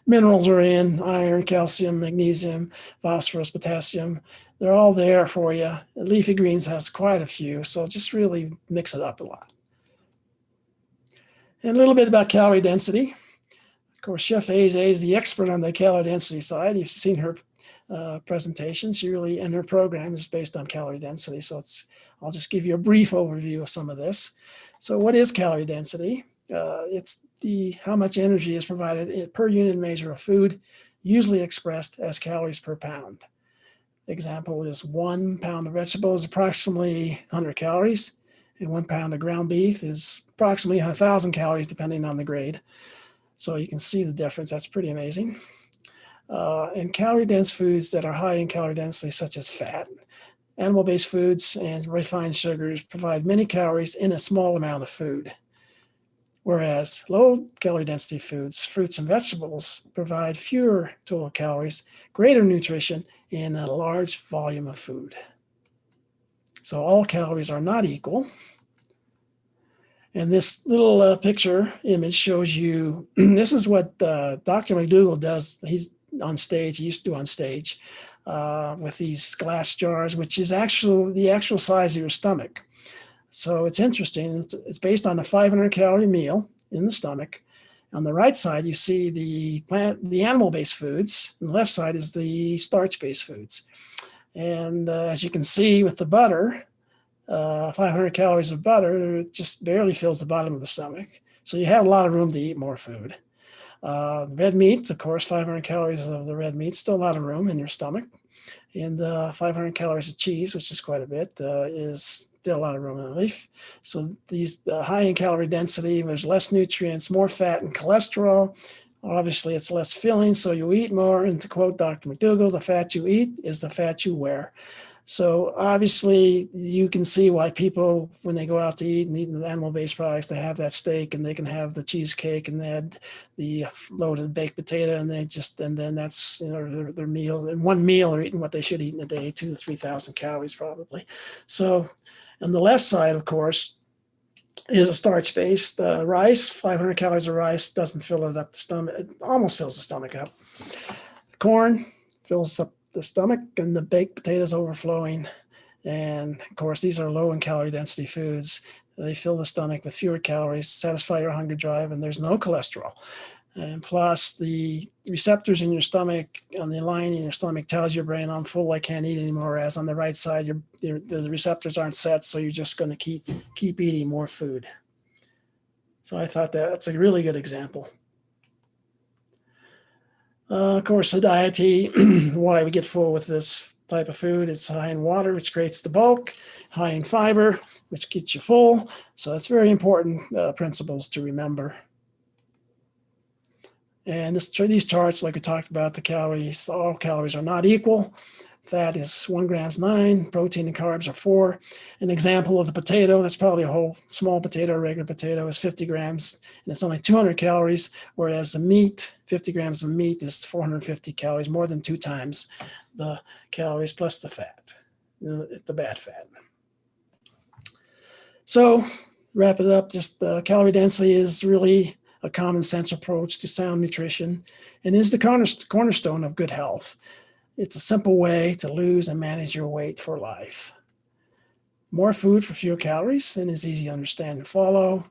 [SPEAKER 2] minerals are in: iron, calcium, magnesium, phosphorus, potassium. They're all there for you. And leafy greens has quite a few, so just really mix it up a lot. And a little bit about calorie density. Of course, Chef AJ is the expert on the calorie density side. You've seen her presentations. And her program is based on calorie density. So I'll just give you a brief overview of some of this. So what is calorie density? It's how much energy is provided per unit measure of food, usually expressed as calories per pound. Example is 1 pound of vegetables, approximately 100 calories, and 1 pound of ground beef is approximately 1,000 calories, depending on the grade. So you can see the difference. That's pretty amazing. And calorie-dense foods that are high in calorie density, such as fat, animal-based foods, and refined sugars, provide many calories in a small amount of food. Whereas low-calorie density foods, fruits and vegetables, provide fewer total calories, greater nutrition in a large volume of food. So all calories are not equal. And this little picture image shows you, this is what Dr. McDougall does. He's on stage, he used to do on stage with these glass jars, which is the actual size of your stomach. So it's interesting. It's based on a 500 calorie meal in the stomach. On the right side, you see the animal-based foods. On the left side is the starch-based foods. And as you can see with the butter, 500 calories of butter, it just barely fills the bottom of the stomach. So you have a lot of room to eat more food. Red meat, of course, 500 calories of the red meat, still a lot of room in your stomach. And 500 calories of cheese, which is quite a bit, is still a lot of room in the leaf. So these high in calorie density, there's less nutrients, more fat and cholesterol, Obviously, it's less filling, so you eat more. And to quote Dr. McDougall, the fat you eat is the fat you wear. So obviously, you can see why people, when they go out to eat and eat the animal-based products, they have that steak and they can have the cheesecake and they had the loaded baked potato, and then that's their meal. In one meal, they're eating what they should eat in a day, 2,000 to 3,000 calories probably. So on the left side, of course, is a starch-based rice. 500 calories of rice doesn't fill it up the stomach. It almost fills the stomach up. Corn fills up the stomach, and the baked potatoes overflowing. And of course, these are low in calorie density foods. They fill the stomach with fewer calories, satisfy your hunger drive, and there's no cholesterol. And plus, the receptors in your stomach, on the lining in your stomach, tells your brain, I'm full, I can't eat anymore. Whereas on the right side, the receptors aren't set, so you're just going to keep eating more food. So I thought that's a really good example. Of course, satiety, why we get full with this type of food. It's high in water, which creates the bulk, high in fiber, which gets you full. So that's very important principles to remember. And these charts, like we talked about, the calories, all calories are not equal. Fat is 1 grams 9, protein and carbs are 4. An example of the potato, that's probably a whole small potato, a regular potato, is 50 grams, and it's only 200 calories, whereas the meat, 50 grams of meat is 450 calories, more than 2 times the calories plus the fat, the bad fat. So wrap it up, just calorie density is really a common sense approach to sound nutrition and is the cornerstone of good health. It's a simple way to lose and manage your weight for life. More food for fewer calories and is easy to understand and follow.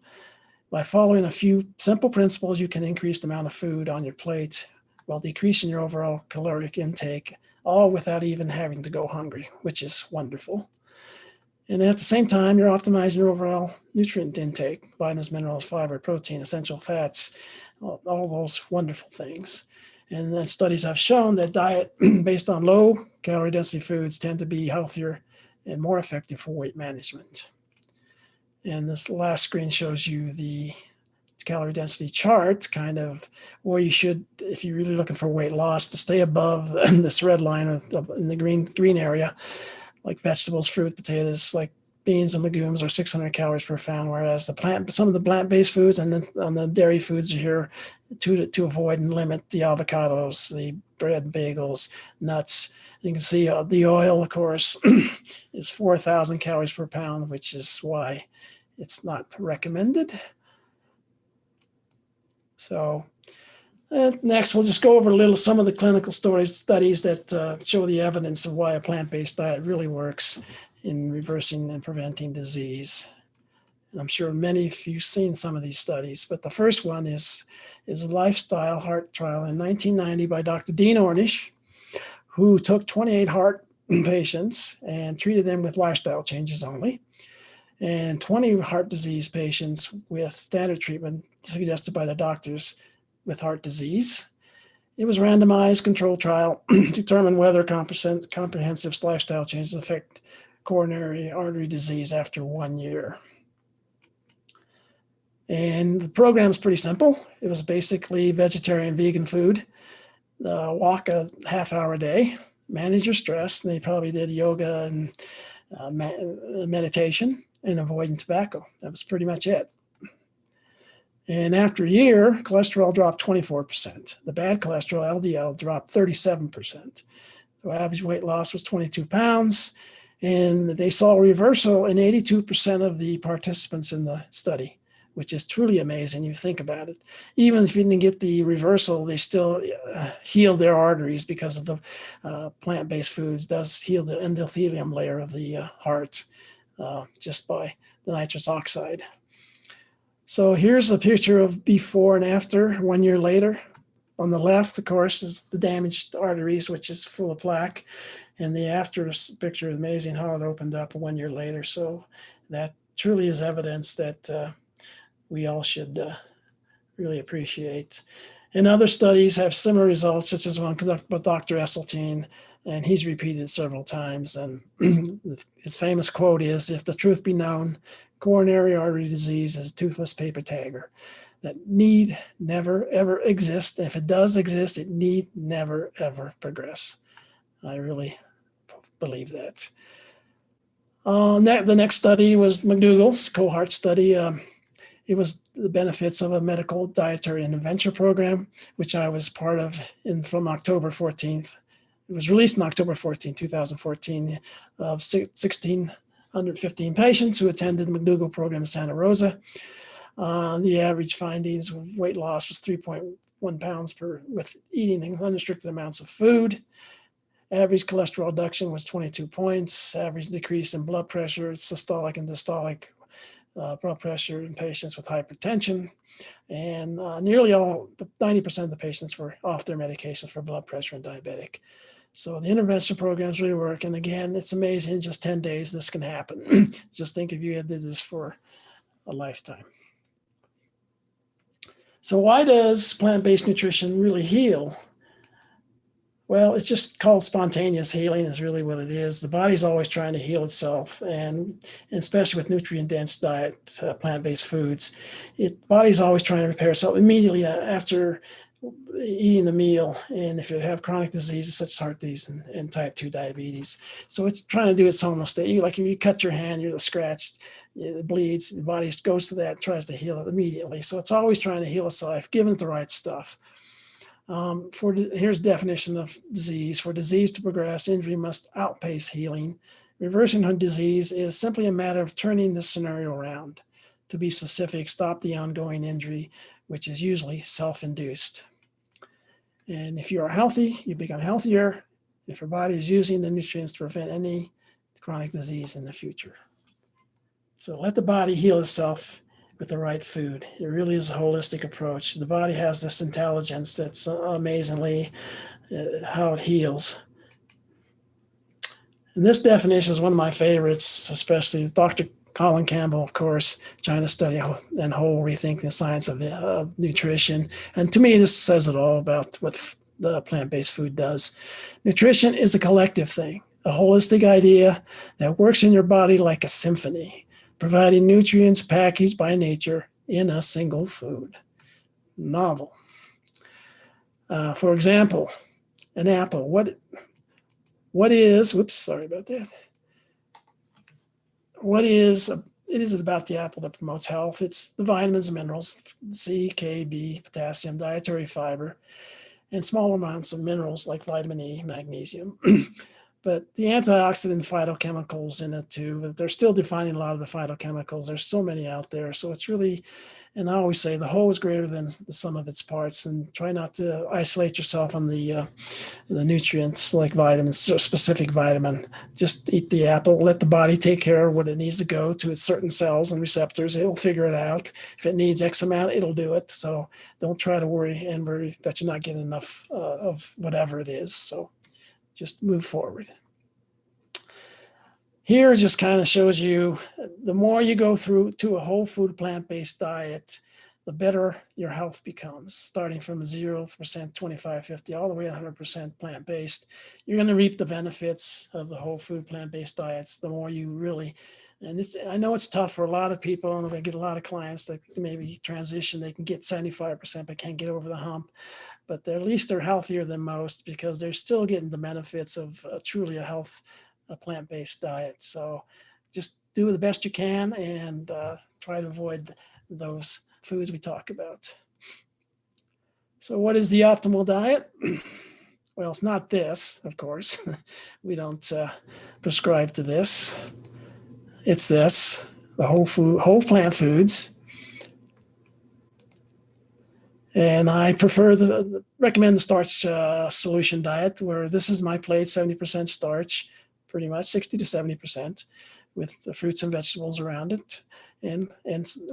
[SPEAKER 2] By following a few simple principles, you can increase the amount of food on your plate while decreasing your overall caloric intake, all without even having to go hungry, which is wonderful. And at the same time, you're optimizing your overall nutrient intake, vitamins, minerals, fiber, protein, essential fats, all those wonderful things. And then studies have shown that diet based on low calorie density foods tend to be healthier and more effective for weight management. And this last screen shows you the calorie density chart, kind of where you should, if you're really looking for weight loss, to stay above this red line in the green area. Like vegetables, fruit, potatoes, like beans and legumes are 600 calories per pound, whereas some of the plant-based foods and on the dairy foods are here to avoid and limit the avocados, the bread, bagels, nuts. You can see the oil, of course, is 4,000 calories per pound, which is why it's not recommended. So next, we'll just go over some of the clinical studies that show the evidence of why a plant-based diet really works in reversing and preventing disease. And I'm sure many of you have seen some of these studies, but the first one is a lifestyle heart trial in 1990 by Dr. Dean Ornish, who took 28 heart patients and treated them with lifestyle changes only, and 20 heart disease patients with standard treatment suggested by the doctors with heart disease. It was a randomized control trial to determine whether comprehensive lifestyle changes affect coronary artery disease after 1 year. And the program is pretty simple. It was basically vegetarian, vegan food, walk a half hour a day, manage your stress. And they probably did yoga and meditation and avoiding tobacco. That was pretty much it. And after a year, cholesterol dropped 24%. The bad cholesterol, LDL, dropped 37%. The average weight loss was 22 pounds. And they saw a reversal in 82% of the participants in the study, which is truly amazing. You think about it. Even if you didn't get the reversal, they still healed their arteries because of the plant-based foods does heal the endothelium layer of the heart just by the nitrous oxide. So here's a picture of before and after 1 year later. On the left, of course, is the damaged arteries, which is full of plaque. And the after picture is amazing how it opened up 1 year later. So that truly is evidence that we all should really appreciate. And other studies have similar results, such as one conducted by Dr. Esseltine, and he's repeated several times. And his famous quote is, "If the truth be known, coronary artery disease is a toothless paper tagger." that need never, ever exist. If it does exist, it need never, ever progress. I really believe that. The next study was McDougall's cohort study. It was the benefits of a medical dietary intervention program, which I was part of from October 14th. It was released on October 14, 2014, of 1,615 patients who attended the McDougall program in Santa Rosa. The average findings of weight loss was 3.1 pounds with eating unrestricted amounts of food. Average cholesterol reduction was 22 points. Average decrease in blood pressure, systolic and diastolic blood pressure in patients with hypertension. And nearly 90% of the patients were off their medications for blood pressure and diabetic. So the intervention programs really work. And again, it's amazing. In just 10 days, this can happen. Just think if you had did this for a lifetime. So why does plant-based nutrition really heal? Well, it's just called spontaneous healing is really what it is. The body's always trying to heal itself, and especially with nutrient-dense diet, plant-based foods, the body's always trying to repair itself immediately after eating a meal. And if you have chronic diseases such as heart disease and type 2 diabetes, so it's trying to do its homeostasis. Like if you cut your hand, you're scratched, it bleeds, the body goes to that, tries to heal it immediately. So it's always trying to heal itself, given it the right stuff. Here's definition of disease. For disease to progress, injury must outpace healing. Reversing a disease is simply a matter of turning this scenario around. To be specific, stop the ongoing injury, which is usually self-induced. And if you are healthy, you become healthier. If your body is using the nutrients to prevent any chronic disease in the future. So let the body heal itself with the right food. It really is a holistic approach. The body has this intelligence that's amazingly how it heals. And this definition is one of my favorites, especially Dr. Colin Campbell, of course, trying to study and whole rethinking the science of nutrition. And to me, this says it all about what the plant-based food does. Nutrition is a collective thing, a holistic idea that works in your body like a symphony, providing nutrients packaged by nature in a single food. Novel. For example, an apple. What is it about the apple that promotes health? It's the vitamins and minerals, C, K, B, potassium, dietary fiber, and small amounts of minerals like vitamin E, magnesium. But the antioxidant phytochemicals in it too, but they're still defining a lot of the phytochemicals. There's so many out there. So it's really, and I always say the whole is greater than the sum of its parts, and try not to isolate yourself on the nutrients like vitamins, so specific vitamin. Just eat the apple, let the body take care of what it needs to go to its certain cells and receptors. It'll figure it out. If it needs X amount, it'll do it. So don't try to worry that you're not getting enough of whatever it is. So just move forward. Here just kind of shows you the more you go through to a whole food plant-based diet, the better your health becomes, starting from 0%, 25, 50, all the way to 100% plant-based. You're going to reap the benefits of the whole food plant-based diets the more you really, and I know it's tough for a lot of people, and I get a lot of clients that maybe transition, they can get 75% but can't get over the hump. But at least they're healthier than most because they're still getting the benefits of truly a plant-based diet. So just do the best you can and try to avoid those foods we talk about. So what is the optimal diet? Well, it's not this, of course. We don't prescribe to this. It's this, the whole plant foods. And I recommend the starch solution diet, where this is my plate, 70% starch, pretty much 60 to 70%, with the fruits and vegetables around it, and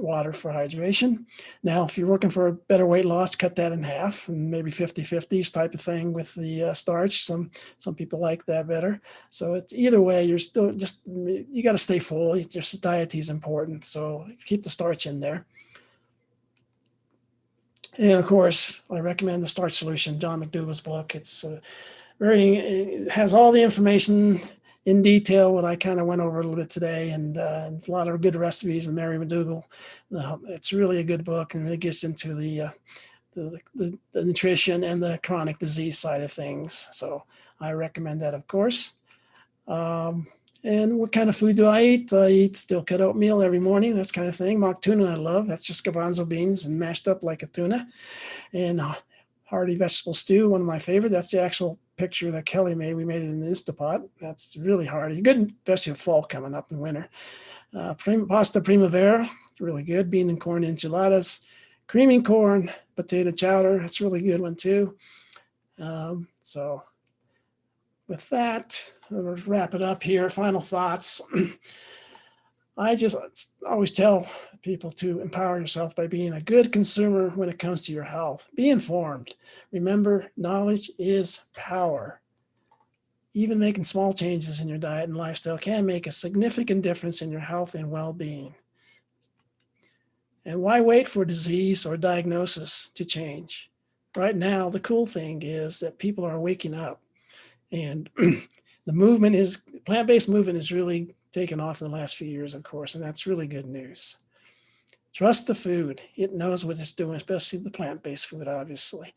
[SPEAKER 2] water for hydration. Now, if you're looking for a better weight loss, cut that in half, and maybe 50-50 type of thing with the starch. Some people like that better. So it's either way, you're still you got to stay full. Your satiety is important, so keep the starch in there. And of course, I recommend the Starch Solution, John McDougall's book. It's it has all the information in detail what I kind of went over a little bit today, and a lot of good recipes and Mary McDougall. It's really a good book, and it gets into the nutrition and the chronic disease side of things. So I recommend that, of course. And what kind of food do I eat? I eat steel cut oatmeal every morning, that's kind of thing. Mock tuna I love. That's just garbanzo beans and mashed up like a tuna. And hearty vegetable stew, one of my favorite. That's the actual picture that Kelly made. We made it in the Instapot. That's really hearty. Good, especially with fall coming up in winter. Pasta primavera, really good. Bean and corn enchiladas. Creamy corn, potato chowder. That's a really good one too. So with that, I'll wrap it up here. Final thoughts. I just always tell people to empower yourself by being a good consumer when it comes to your health. Be informed. Remember, knowledge is power. Even making small changes in your diet and lifestyle can make a significant difference in your health and well-being. And why wait for disease or diagnosis to change? Right now, the cool thing is that people are waking up, and the plant-based movement is really taken off in the last few years, of course, and that's really good news. Trust the food. It knows what it's doing, especially the plant-based food, obviously.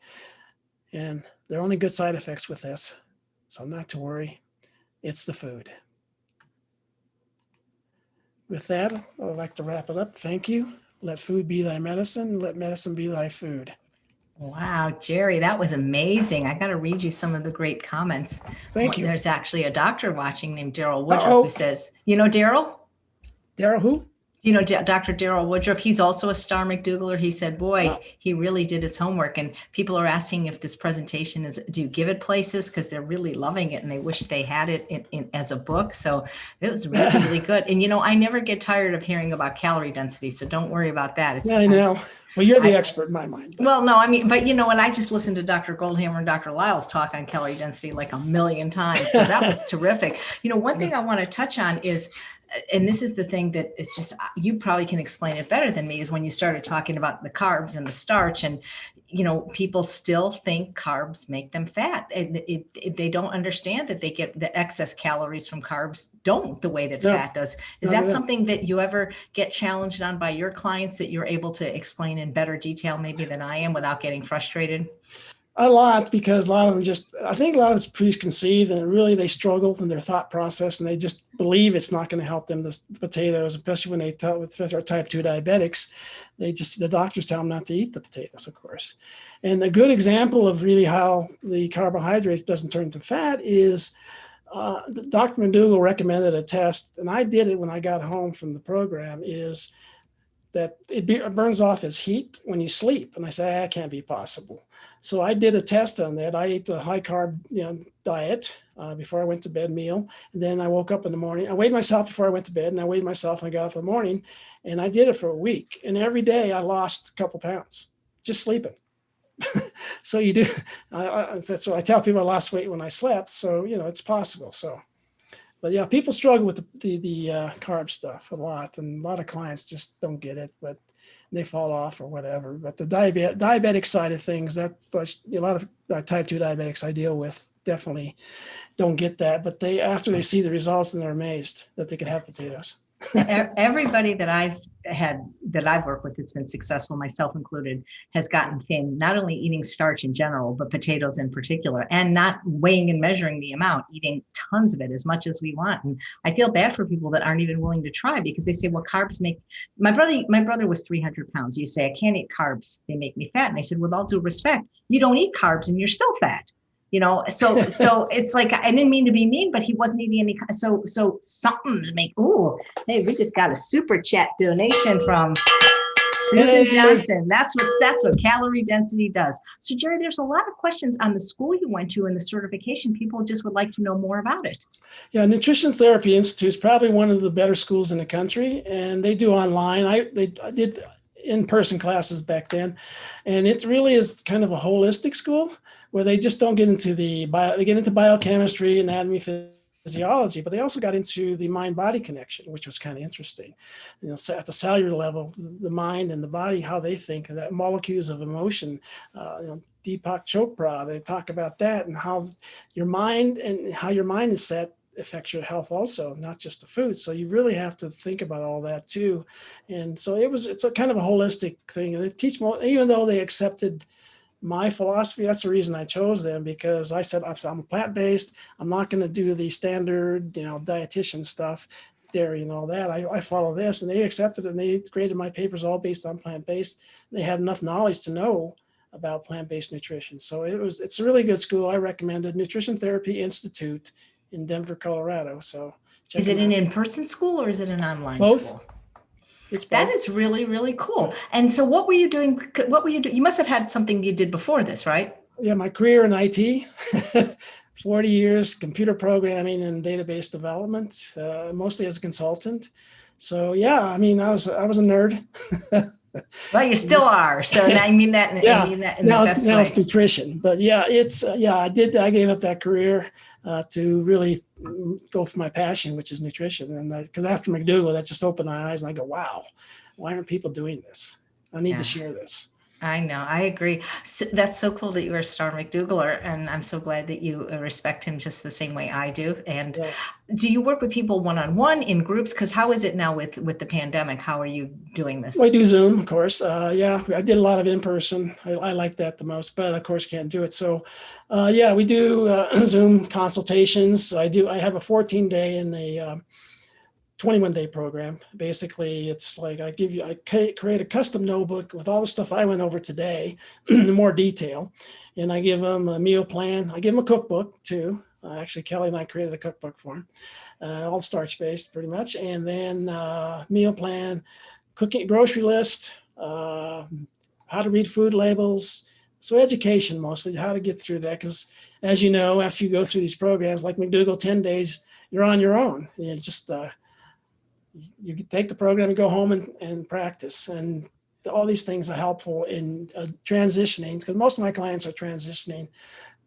[SPEAKER 2] And there are only good side effects with this, so not to worry. It's the food. With that, I'd like to wrap it up. Thank you. Let food be thy medicine. Let medicine be thy food.
[SPEAKER 1] Wow, Jerry, that was amazing. I got to read you some of the great comments.
[SPEAKER 2] Thank you.
[SPEAKER 1] There's actually a doctor watching named Daryl Woodruff who says, you know, Daryl?
[SPEAKER 2] Daryl who?
[SPEAKER 1] You know, Dr. Daryl Woodruff, he's also a Star McDougaller. He said, boy, wow, he really did his homework. And people are asking if this presentation do you give it places? Because they're really loving it and they wish they had it as a book. So it was really, really good. And, you know, I never get tired of hearing about calorie density. So don't worry about that.
[SPEAKER 2] I know. Well, you're the expert in my mind.
[SPEAKER 1] But. Well, no, I mean, but, you know, and I just listened to Dr. Goldhammer and Dr. Lyle's talk on calorie density like a million times. So that was terrific. You know, one thing I want to touch on is, and this is the thing that it's just, you probably can explain it better than me, is when you started talking about the carbs and the starch, and, you know, people still think carbs make them fat. And they don't understand that they get the excess calories from carbs don't the way that fat does. Is that something that you ever get challenged on by your clients, that you're able to explain in better detail maybe than I am without getting frustrated?
[SPEAKER 2] A lot, because a lot of them I think a lot of it's preconceived, and really they struggle in their thought process, and they just believe it's not going to help them. The potatoes, especially when they tell with our type 2 diabetics, the doctors tell them not to eat the potatoes, of course. And a good example of really how the carbohydrates doesn't turn to fat is Dr. McDougall recommended a test, and I did it when I got home from the program, is that it burns off as heat when you sleep. And I said, that can't be possible. So I did a test on that. I ate the high carb diet before I went to bed meal. And then I woke up in the morning. I weighed myself before I went to bed, and I weighed myself when I got up in the morning. And I did it for a week. And every day I lost a couple pounds just sleeping. So you do. So I tell people I lost weight when I slept. So, you know, it's possible. So. But yeah, people struggle with the carb stuff a lot, and a lot of clients just don't get it, but they fall off or whatever. But the diabetic side of things, that's a lot of type 2 diabetics I deal with definitely don't get that. But after they see the results, and they're amazed that they can have potatoes.
[SPEAKER 1] Everybody that I've worked with that's been successful, myself included, has gotten thin, not only eating starch in general, but potatoes in particular, and not weighing and measuring the amount, eating tons of it, as much as we want. And I feel bad for people that aren't even willing to try, because they say, well, carbs make, my brother was 300 pounds. You say, I can't eat carbs, they make me fat. And I said, with all due respect, you don't eat carbs and you're still fat. You know, so it's like, I didn't mean to be mean, but he wasn't eating any. So something to make. Ooh, hey, we just got a super chat donation from Susan Johnson. That's what calorie density does. So Jerry, there's a lot of questions on the school you went to and the certification. People just would like to know more about it.
[SPEAKER 2] Yeah, Nutrition Therapy Institute is probably one of the better schools in the country, and they do online. I did in-person classes back then, and it really is kind of a holistic school, where they just don't get into they get into biochemistry, anatomy, physiology, but they also got into the mind-body connection, which was kind of interesting. You know, so at the cellular level, the mind and the body, how they think, that molecules of emotion. Deepak Chopra, they talk about that, and how your mind is set affects your health also, not just the food. So you really have to think about all that too. And so it's a kind of a holistic thing. And they teach more, even though they accepted my philosophy. That's the reason I chose them, because I said, I'm plant-based. I'm not going to do the standard, dietitian stuff, dairy and all that. I follow this, and they accepted it, and they graded my papers all based on plant-based. They had enough knowledge to know about plant-based nutrition. So it's a really good school. I recommend it. Nutrition Therapy Institute in Denver, Colorado. So
[SPEAKER 1] is it an in-person school or is it an online
[SPEAKER 2] both
[SPEAKER 1] school?
[SPEAKER 2] It's
[SPEAKER 1] that
[SPEAKER 2] both.
[SPEAKER 1] is really, really cool. And so what were you doing? You must have had something you did before this, right?
[SPEAKER 2] Yeah, my career in IT, 40 years, computer programming and database development, mostly as a consultant. So yeah, I mean, I was a nerd.
[SPEAKER 1] Well, you still are. So I mean that.
[SPEAKER 2] Yeah.
[SPEAKER 1] I mean that in
[SPEAKER 2] now
[SPEAKER 1] the best way.
[SPEAKER 2] It's nutrition, but yeah, it's I gave up that career to really go for my passion, which is nutrition. And because after McDougall, that just opened my eyes, and I go, wow, why aren't people doing this? I need to share this.
[SPEAKER 1] I know. I agree. So that's so cool that you are a star McDougaller, and I'm so glad that you respect him just the same way I do. And do you work with people one-on-one, in groups? Because how is it now with the pandemic? How are you doing this?
[SPEAKER 2] Well, I do Zoom, of course. Yeah, I did a lot of in-person. I like that the most, but of course can't do it. So yeah, we do Zoom consultations. I have a 14-day in the 21-day program. Basically, it's like I create a custom notebook with all the stuff I went over today in more detail, and I give them a meal plan. I give them a cookbook too. Actually, Kelly and I created a cookbook for them, all starch-based pretty much, and then meal plan, cooking, grocery list, how to read food labels. So education mostly, how to get through that, because as you know, after you go through these programs like McDougall, 10 days, you're on your own. You just you take the program and go home and practice. And all these things are helpful in transitioning, because most of my clients are transitioning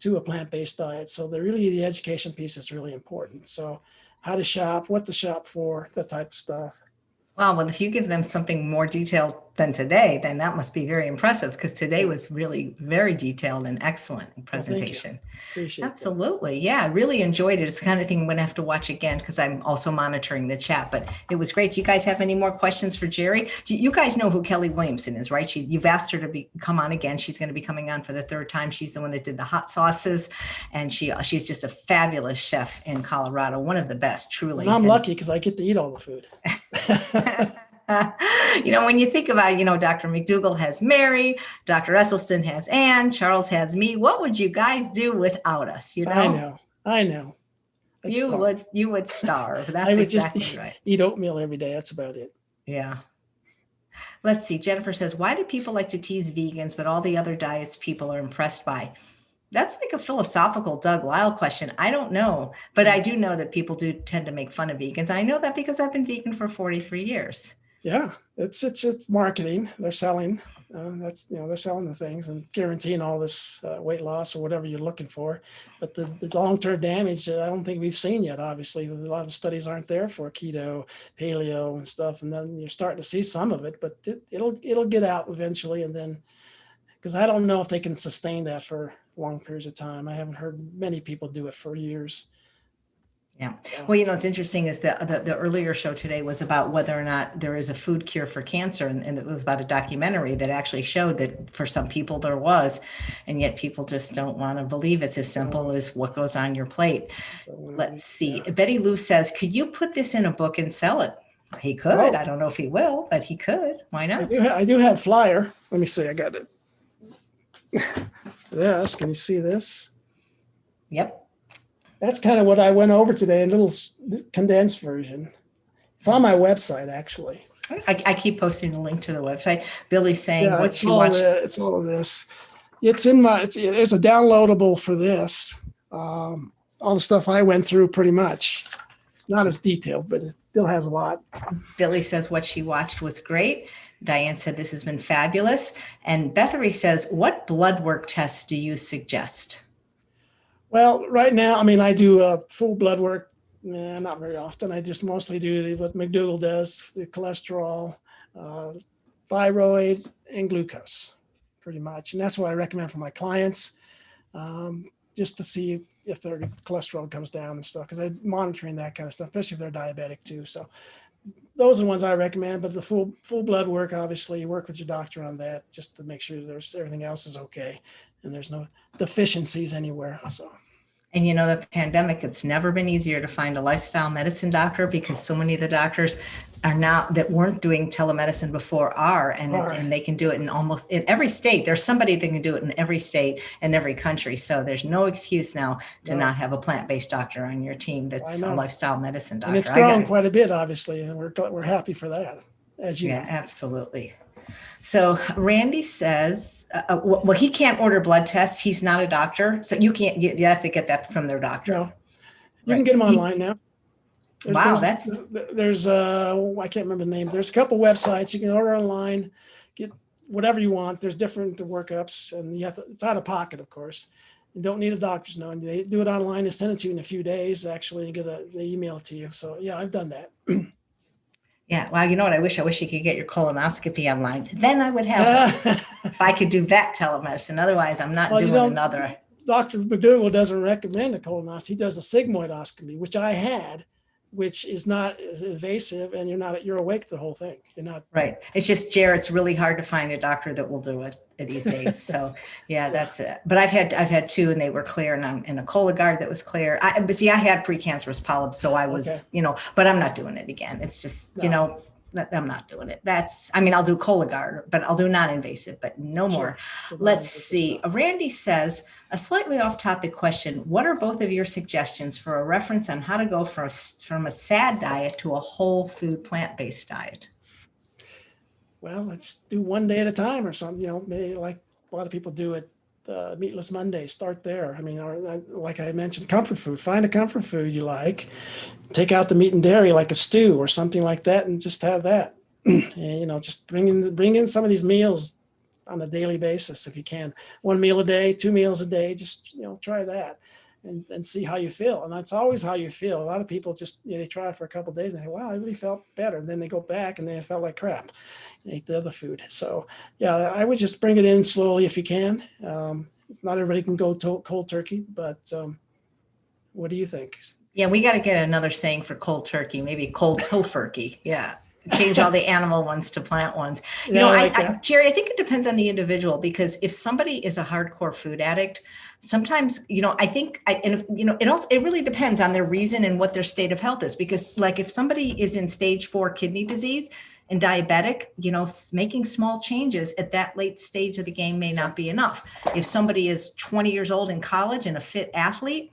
[SPEAKER 2] to a plant-based diet. So the education piece is really important. So how to shop, what to shop for, that type of stuff.
[SPEAKER 1] Well, if you give them something more detailed than today, then that must be very impressive, because today was really very detailed and excellent presentation.
[SPEAKER 2] Appreciate
[SPEAKER 1] Absolutely. That. Yeah, I really enjoyed it. It's the kind of thing I'm going to have to watch again, because I'm also monitoring the chat, but it was great. Do you guys have any more questions for Jerry? You guys know who Kelly Williamson is, right? You've asked her to come on again. She's going to be coming on for the third time. She's the one that did the hot sauces, and she's just a fabulous chef in Colorado. One of the best, truly.
[SPEAKER 2] And I'm lucky because I get to eat all the food.
[SPEAKER 1] When you think about it, Dr. McDougall has Mary, Dr. Esselstyn has Ann, Charles has me. What would you guys do without us?
[SPEAKER 2] I know.
[SPEAKER 1] You would starve. That's
[SPEAKER 2] I would
[SPEAKER 1] exactly
[SPEAKER 2] just
[SPEAKER 1] right.
[SPEAKER 2] Eat oatmeal every day. That's about it.
[SPEAKER 1] Yeah. Let's see. Jennifer says, why do people like to tease vegans, but all the other diets people are impressed by? That's like a philosophical Doug Lyle question. I don't know, but I do know that people do tend to make fun of vegans. I know that because I've been vegan for 43 years.
[SPEAKER 2] Yeah, it's marketing. They're selling. They're selling the things and guaranteeing all this weight loss or whatever you're looking for. But the long-term damage, I don't think we've seen yet. Obviously, a lot of studies aren't there for keto, paleo, and stuff. And then you're starting to see some of it, but it'll get out eventually. And then, because I don't know if they can sustain that for long periods of time. I haven't heard many people do it for years.
[SPEAKER 1] Yeah. Well, what's interesting is that the earlier show today was about whether or not there is a food cure for cancer. And it was about a documentary that actually showed that for some people there was, and yet people just don't want to believe it's as simple as what goes on your plate. Let's see. Yeah. Betty Lou says, could you put this in a book and sell it? He could. Oh. I don't know if he will, but he could. Why not?
[SPEAKER 2] I do have flyer. Let me see. I got it. This. Can you see this?
[SPEAKER 1] Yep.
[SPEAKER 2] That's kind of what I went over today, a little condensed version. It's on my website, actually.
[SPEAKER 1] I keep posting the link to the website. Billy's saying what she
[SPEAKER 2] watched. It's all of this. It's in there's a downloadable for this. All the stuff I went through pretty much. Not as detailed, but it still has a lot.
[SPEAKER 1] Billy says what she watched was great. Diane said this has been fabulous. And Bethary says, what blood work tests do you suggest?
[SPEAKER 2] Well, right now, I do full blood work. Not very often. I just mostly do what McDougall does, the cholesterol, thyroid, and glucose, pretty much. And that's what I recommend for my clients. just to see if their cholesterol comes down and stuff, because I'm monitoring that kind of stuff, especially if they're diabetic too. So those are the ones I recommend, but the full blood work, obviously, you work with your doctor on that just to make sure everything else is okay and there's no deficiencies anywhere. So.
[SPEAKER 1] And the pandemic, it's never been easier to find a lifestyle medicine doctor, because so many of the doctors are now that weren't doing telemedicine before are, and they can do it in every state. There's somebody that can do it in every state and every country. So there's no excuse now to not have a plant-based doctor on your team that's a lifestyle medicine doctor.
[SPEAKER 2] And it's grown quite a bit, obviously, and we're happy for that, as you know.
[SPEAKER 1] Absolutely. So Randy says, well, he can't order blood tests. He's not a doctor. So you have to get that from their doctor.
[SPEAKER 2] No, you can get them online now. There's I can't remember the name. There's a couple websites you can order online, get whatever you want. There's different workups, and it's out of pocket, of course. You don't need a doctor's note. They do it online. They send it to you in a few days, actually, and they email it to you. So yeah, I've done that.
[SPEAKER 1] Yeah. Well, you know what? I wish you could get your colonoscopy online. Then I would have if I could do that telemedicine. Otherwise, I'm not doing another.
[SPEAKER 2] Dr. McDougall doesn't recommend a colonoscopy. He does a sigmoidoscopy, which I had, which is not as invasive, and you're awake the whole thing. You're not
[SPEAKER 1] right. It's just, Jared, it's really hard to find a doctor that will do it these days. So yeah, that's it. But I've had two, and they were clear, and I'm in a Cologuard that was clear. But see, I had precancerous polyps, so I was, but I'm not doing it again. It's just, I'm not doing it. I'll do Cologuard, but I'll do non-invasive, but no more. Let's see. Randy says, a slightly off-topic question. What are both of your suggestions for a reference on how to go from a SAD diet to a whole food plant-based diet?
[SPEAKER 2] Well, let's do one day at a time or something, maybe like a lot of people do it. Meatless Monday, start there. Or like I mentioned, comfort food. Find a comfort food you like. Take out the meat and dairy, like a stew or something like that, and just have that. And, just bring in some of these meals on a daily basis if you can. 1 meal a day, 2 meals a day. Just try that and see how you feel. And that's always how you feel. A lot of people just they try it for a couple of days and they say, "Wow, I really felt better." And then they go back and they felt like crap. And ate the other food. So yeah, I would just bring it in slowly if you can. Not everybody can go cold turkey, but what do you think?
[SPEAKER 1] Yeah, we got to get another saying for cold turkey, maybe cold tofurkey. Yeah. Change all the animal ones to plant ones. Jerry, I think it depends on the individual, because if somebody is a hardcore food addict, sometimes, it really depends on their reason and what their state of health is. Because like if somebody is in stage 4 kidney disease and diabetic, making small changes at that late stage of the game may not be enough. If somebody is 20 years old in college and a fit athlete,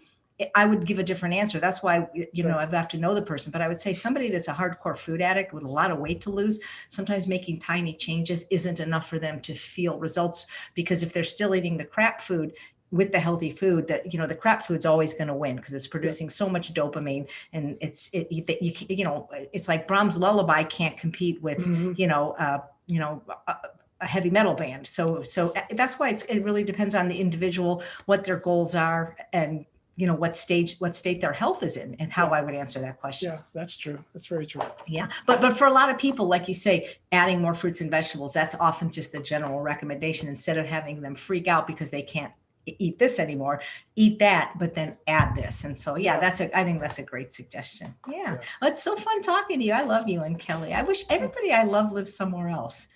[SPEAKER 1] I would give a different answer. That's why, I have to know the person, but I would say somebody that's a hardcore food addict with a lot of weight to lose, sometimes making tiny changes isn't enough for them to feel results, because if they're still eating the crap food with the healthy food, that, the crap food's always going to win because it's producing so much dopamine, and it's like Brahms' lullaby can't compete with, a heavy metal band. So that's why it really depends on the individual, what their goals are, and what state their health is in, and how I would answer that question.
[SPEAKER 2] Yeah, that's true. That's very true.
[SPEAKER 1] Yeah. But for a lot of people, like you say, adding more fruits and vegetables, that's often just the general recommendation, instead of having them freak out because they can't eat this anymore, eat that, but then add this. And so, I think that's a great suggestion. Yeah. Well, it's so fun talking to you. I love you and Kelly. I wish everybody I love lives somewhere else.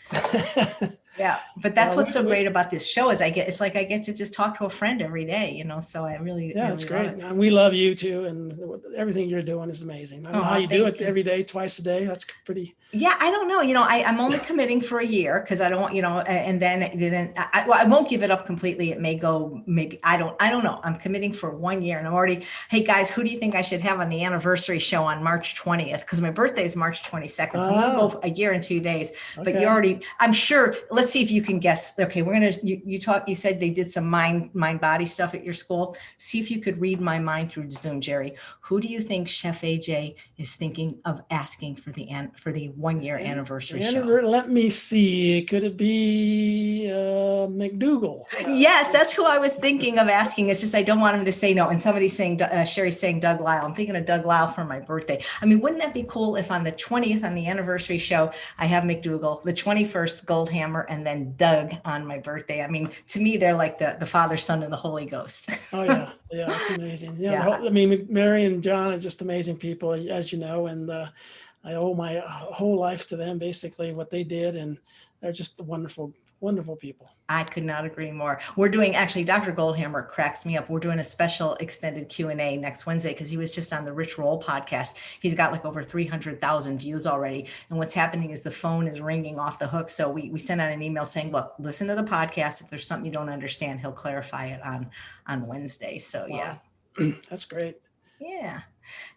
[SPEAKER 1] Yeah, but that's what's so great about this show is I get to just talk to a friend every day, so I really,
[SPEAKER 2] it's great. And we love you too. And everything you're doing is amazing. I don't know how you do it every day, twice a day. That's pretty.
[SPEAKER 1] Yeah, I don't know. I'm only committing for a year because I don't want, and then I won't give it up completely. It may go, maybe, I don't know. I'm committing for 1 year, and I'm already, hey guys, who do you think I should have on the anniversary show on March 20th? Because my birthday is March 22nd. So we'll go a year and 2 days, but you already, I'm sure, let's see if you can guess. Okay, we're going to, you said they did some mind body stuff at your school. See if you could read my mind through Zoom, Jerry. Who do you think Chef AJ is thinking of asking for the 1 year anniversary show?
[SPEAKER 2] Let me see. Could it be McDougall?
[SPEAKER 1] Yes, that's who I was thinking of asking. It's just I don't want him to say no. And somebody's saying, Sherry's saying Doug Lyle. I'm thinking of Doug Lyle for my birthday. Wouldn't that be cool if on the 20th, on the anniversary show, I have McDougall, the 21st Goldhammer, and then Doug on my birthday? To me, they're like the Father, Son, and the Holy Ghost.
[SPEAKER 2] Oh yeah. Yeah, it's amazing. Yeah,
[SPEAKER 1] Yeah.
[SPEAKER 2] I mean, Mary and John are just amazing people, as you know, and I owe my whole life to them, basically, what they did, and they're just wonderful, wonderful people.
[SPEAKER 1] I could not agree more. We're doing, actually, Dr. Goldhammer cracks me up. We're doing a special extended Q&A next Wednesday because he was just on the Rich Roll podcast. He's got like over 300,000 views already. And what's happening is the phone is ringing off the hook. So we sent out an email saying, look, listen to the podcast. If there's something you don't understand, he'll clarify it on Wednesday. So yeah.
[SPEAKER 2] Wow. That's great.
[SPEAKER 1] Yeah.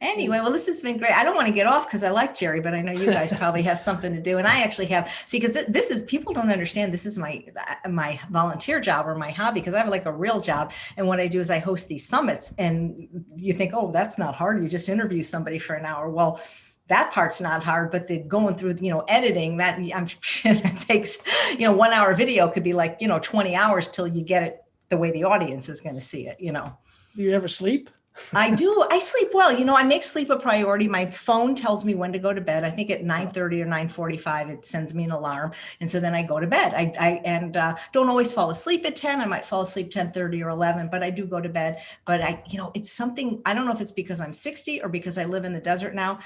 [SPEAKER 1] Anyway, well, this has been great. I don't want to get off because I like Jerry, but I know you guys probably have something to do. And I actually have, see, because this is, people don't understand, this is my volunteer job or my hobby, because I have like a real job. And what I do is I host these summits, and you think, oh, that's not hard. You just interview somebody for an hour. Well, that part's not hard, but the going through, editing, that I'm sure that takes, 1 hour video could be like, 20 hours till you get it the way the audience is going to see it,
[SPEAKER 2] Do you ever sleep?
[SPEAKER 1] I do. I sleep well. I make sleep a priority. My phone tells me when to go to bed. I think at 9:30 or 9:45, it sends me an alarm. And so then I go to bed. I don't always fall asleep at 10. I might fall asleep 10:30 or 11, but I do go to bed. But it's something, I don't know if it's because I'm 60 or because I live in the desert now.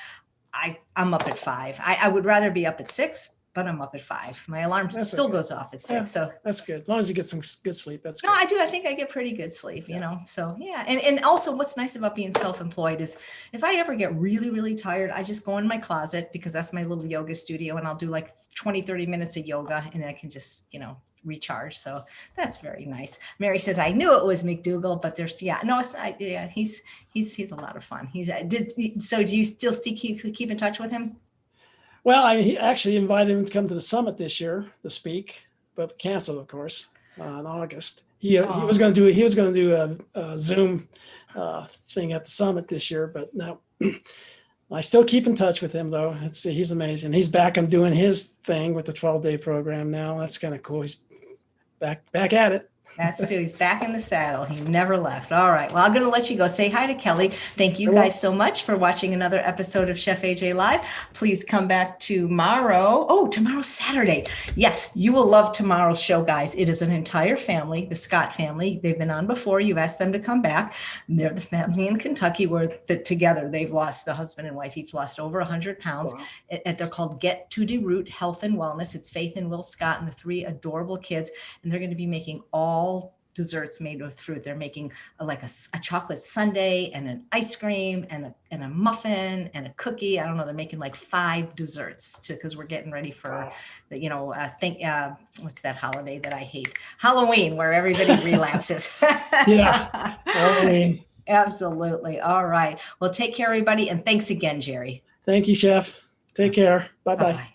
[SPEAKER 1] I'm up at 5. I would rather be up at 6, but I'm up at 5. My alarm still goes off at 6.
[SPEAKER 2] Yeah,
[SPEAKER 1] so
[SPEAKER 2] that's good. As long as you get some good sleep, that's good.
[SPEAKER 1] No, I do. I think I get pretty good sleep, so yeah. And also what's nice about being self-employed is if I ever get really, really tired, I just go in my closet, because that's my little yoga studio, and I'll do like 20, 30 minutes of yoga, and I can just, recharge. So that's very nice. Mary says, I knew it was McDougall, but there's, he's a lot of fun. So do you still keep in touch with him?
[SPEAKER 2] Well, he actually invited him to come to the summit this year to speak, but canceled, of course, in August. He was going to do a Zoom thing at the summit this year, but no. I still keep in touch with him, though. He's amazing. He's back and doing his thing with the 12-day program now. That's kind of cool. He's back at it.
[SPEAKER 1] That's true. He's back in the saddle. He never left. All right. Well, I'm going to let you go. Say hi to Kelly. Thank you guys so much for watching another episode of Chef AJ Live. Please come back tomorrow. Oh, tomorrow's Saturday. Yes, you will love tomorrow's show, guys. It is an entire family, the Scott family. They've been on before. You've asked them to come back. They're the family in Kentucky where together they've lost, the husband and wife each lost over 100 pounds. Wow. They're called Get to the Root Health and Wellness. It's Faith and Will Scott and the 3 adorable kids. And they're going to be making all desserts made with fruit. They're making a chocolate sundae and an ice cream and a muffin and a cookie. I don't know. They're making like 5 desserts because we're getting ready for the, what's that holiday that I hate? Halloween, where everybody relapses.
[SPEAKER 2] Yeah, Halloween.
[SPEAKER 1] Absolutely. All right. Well, take care, everybody. And thanks again, Jerry.
[SPEAKER 2] Thank you, Chef. Take care. Bye-bye.
[SPEAKER 1] Bye-bye.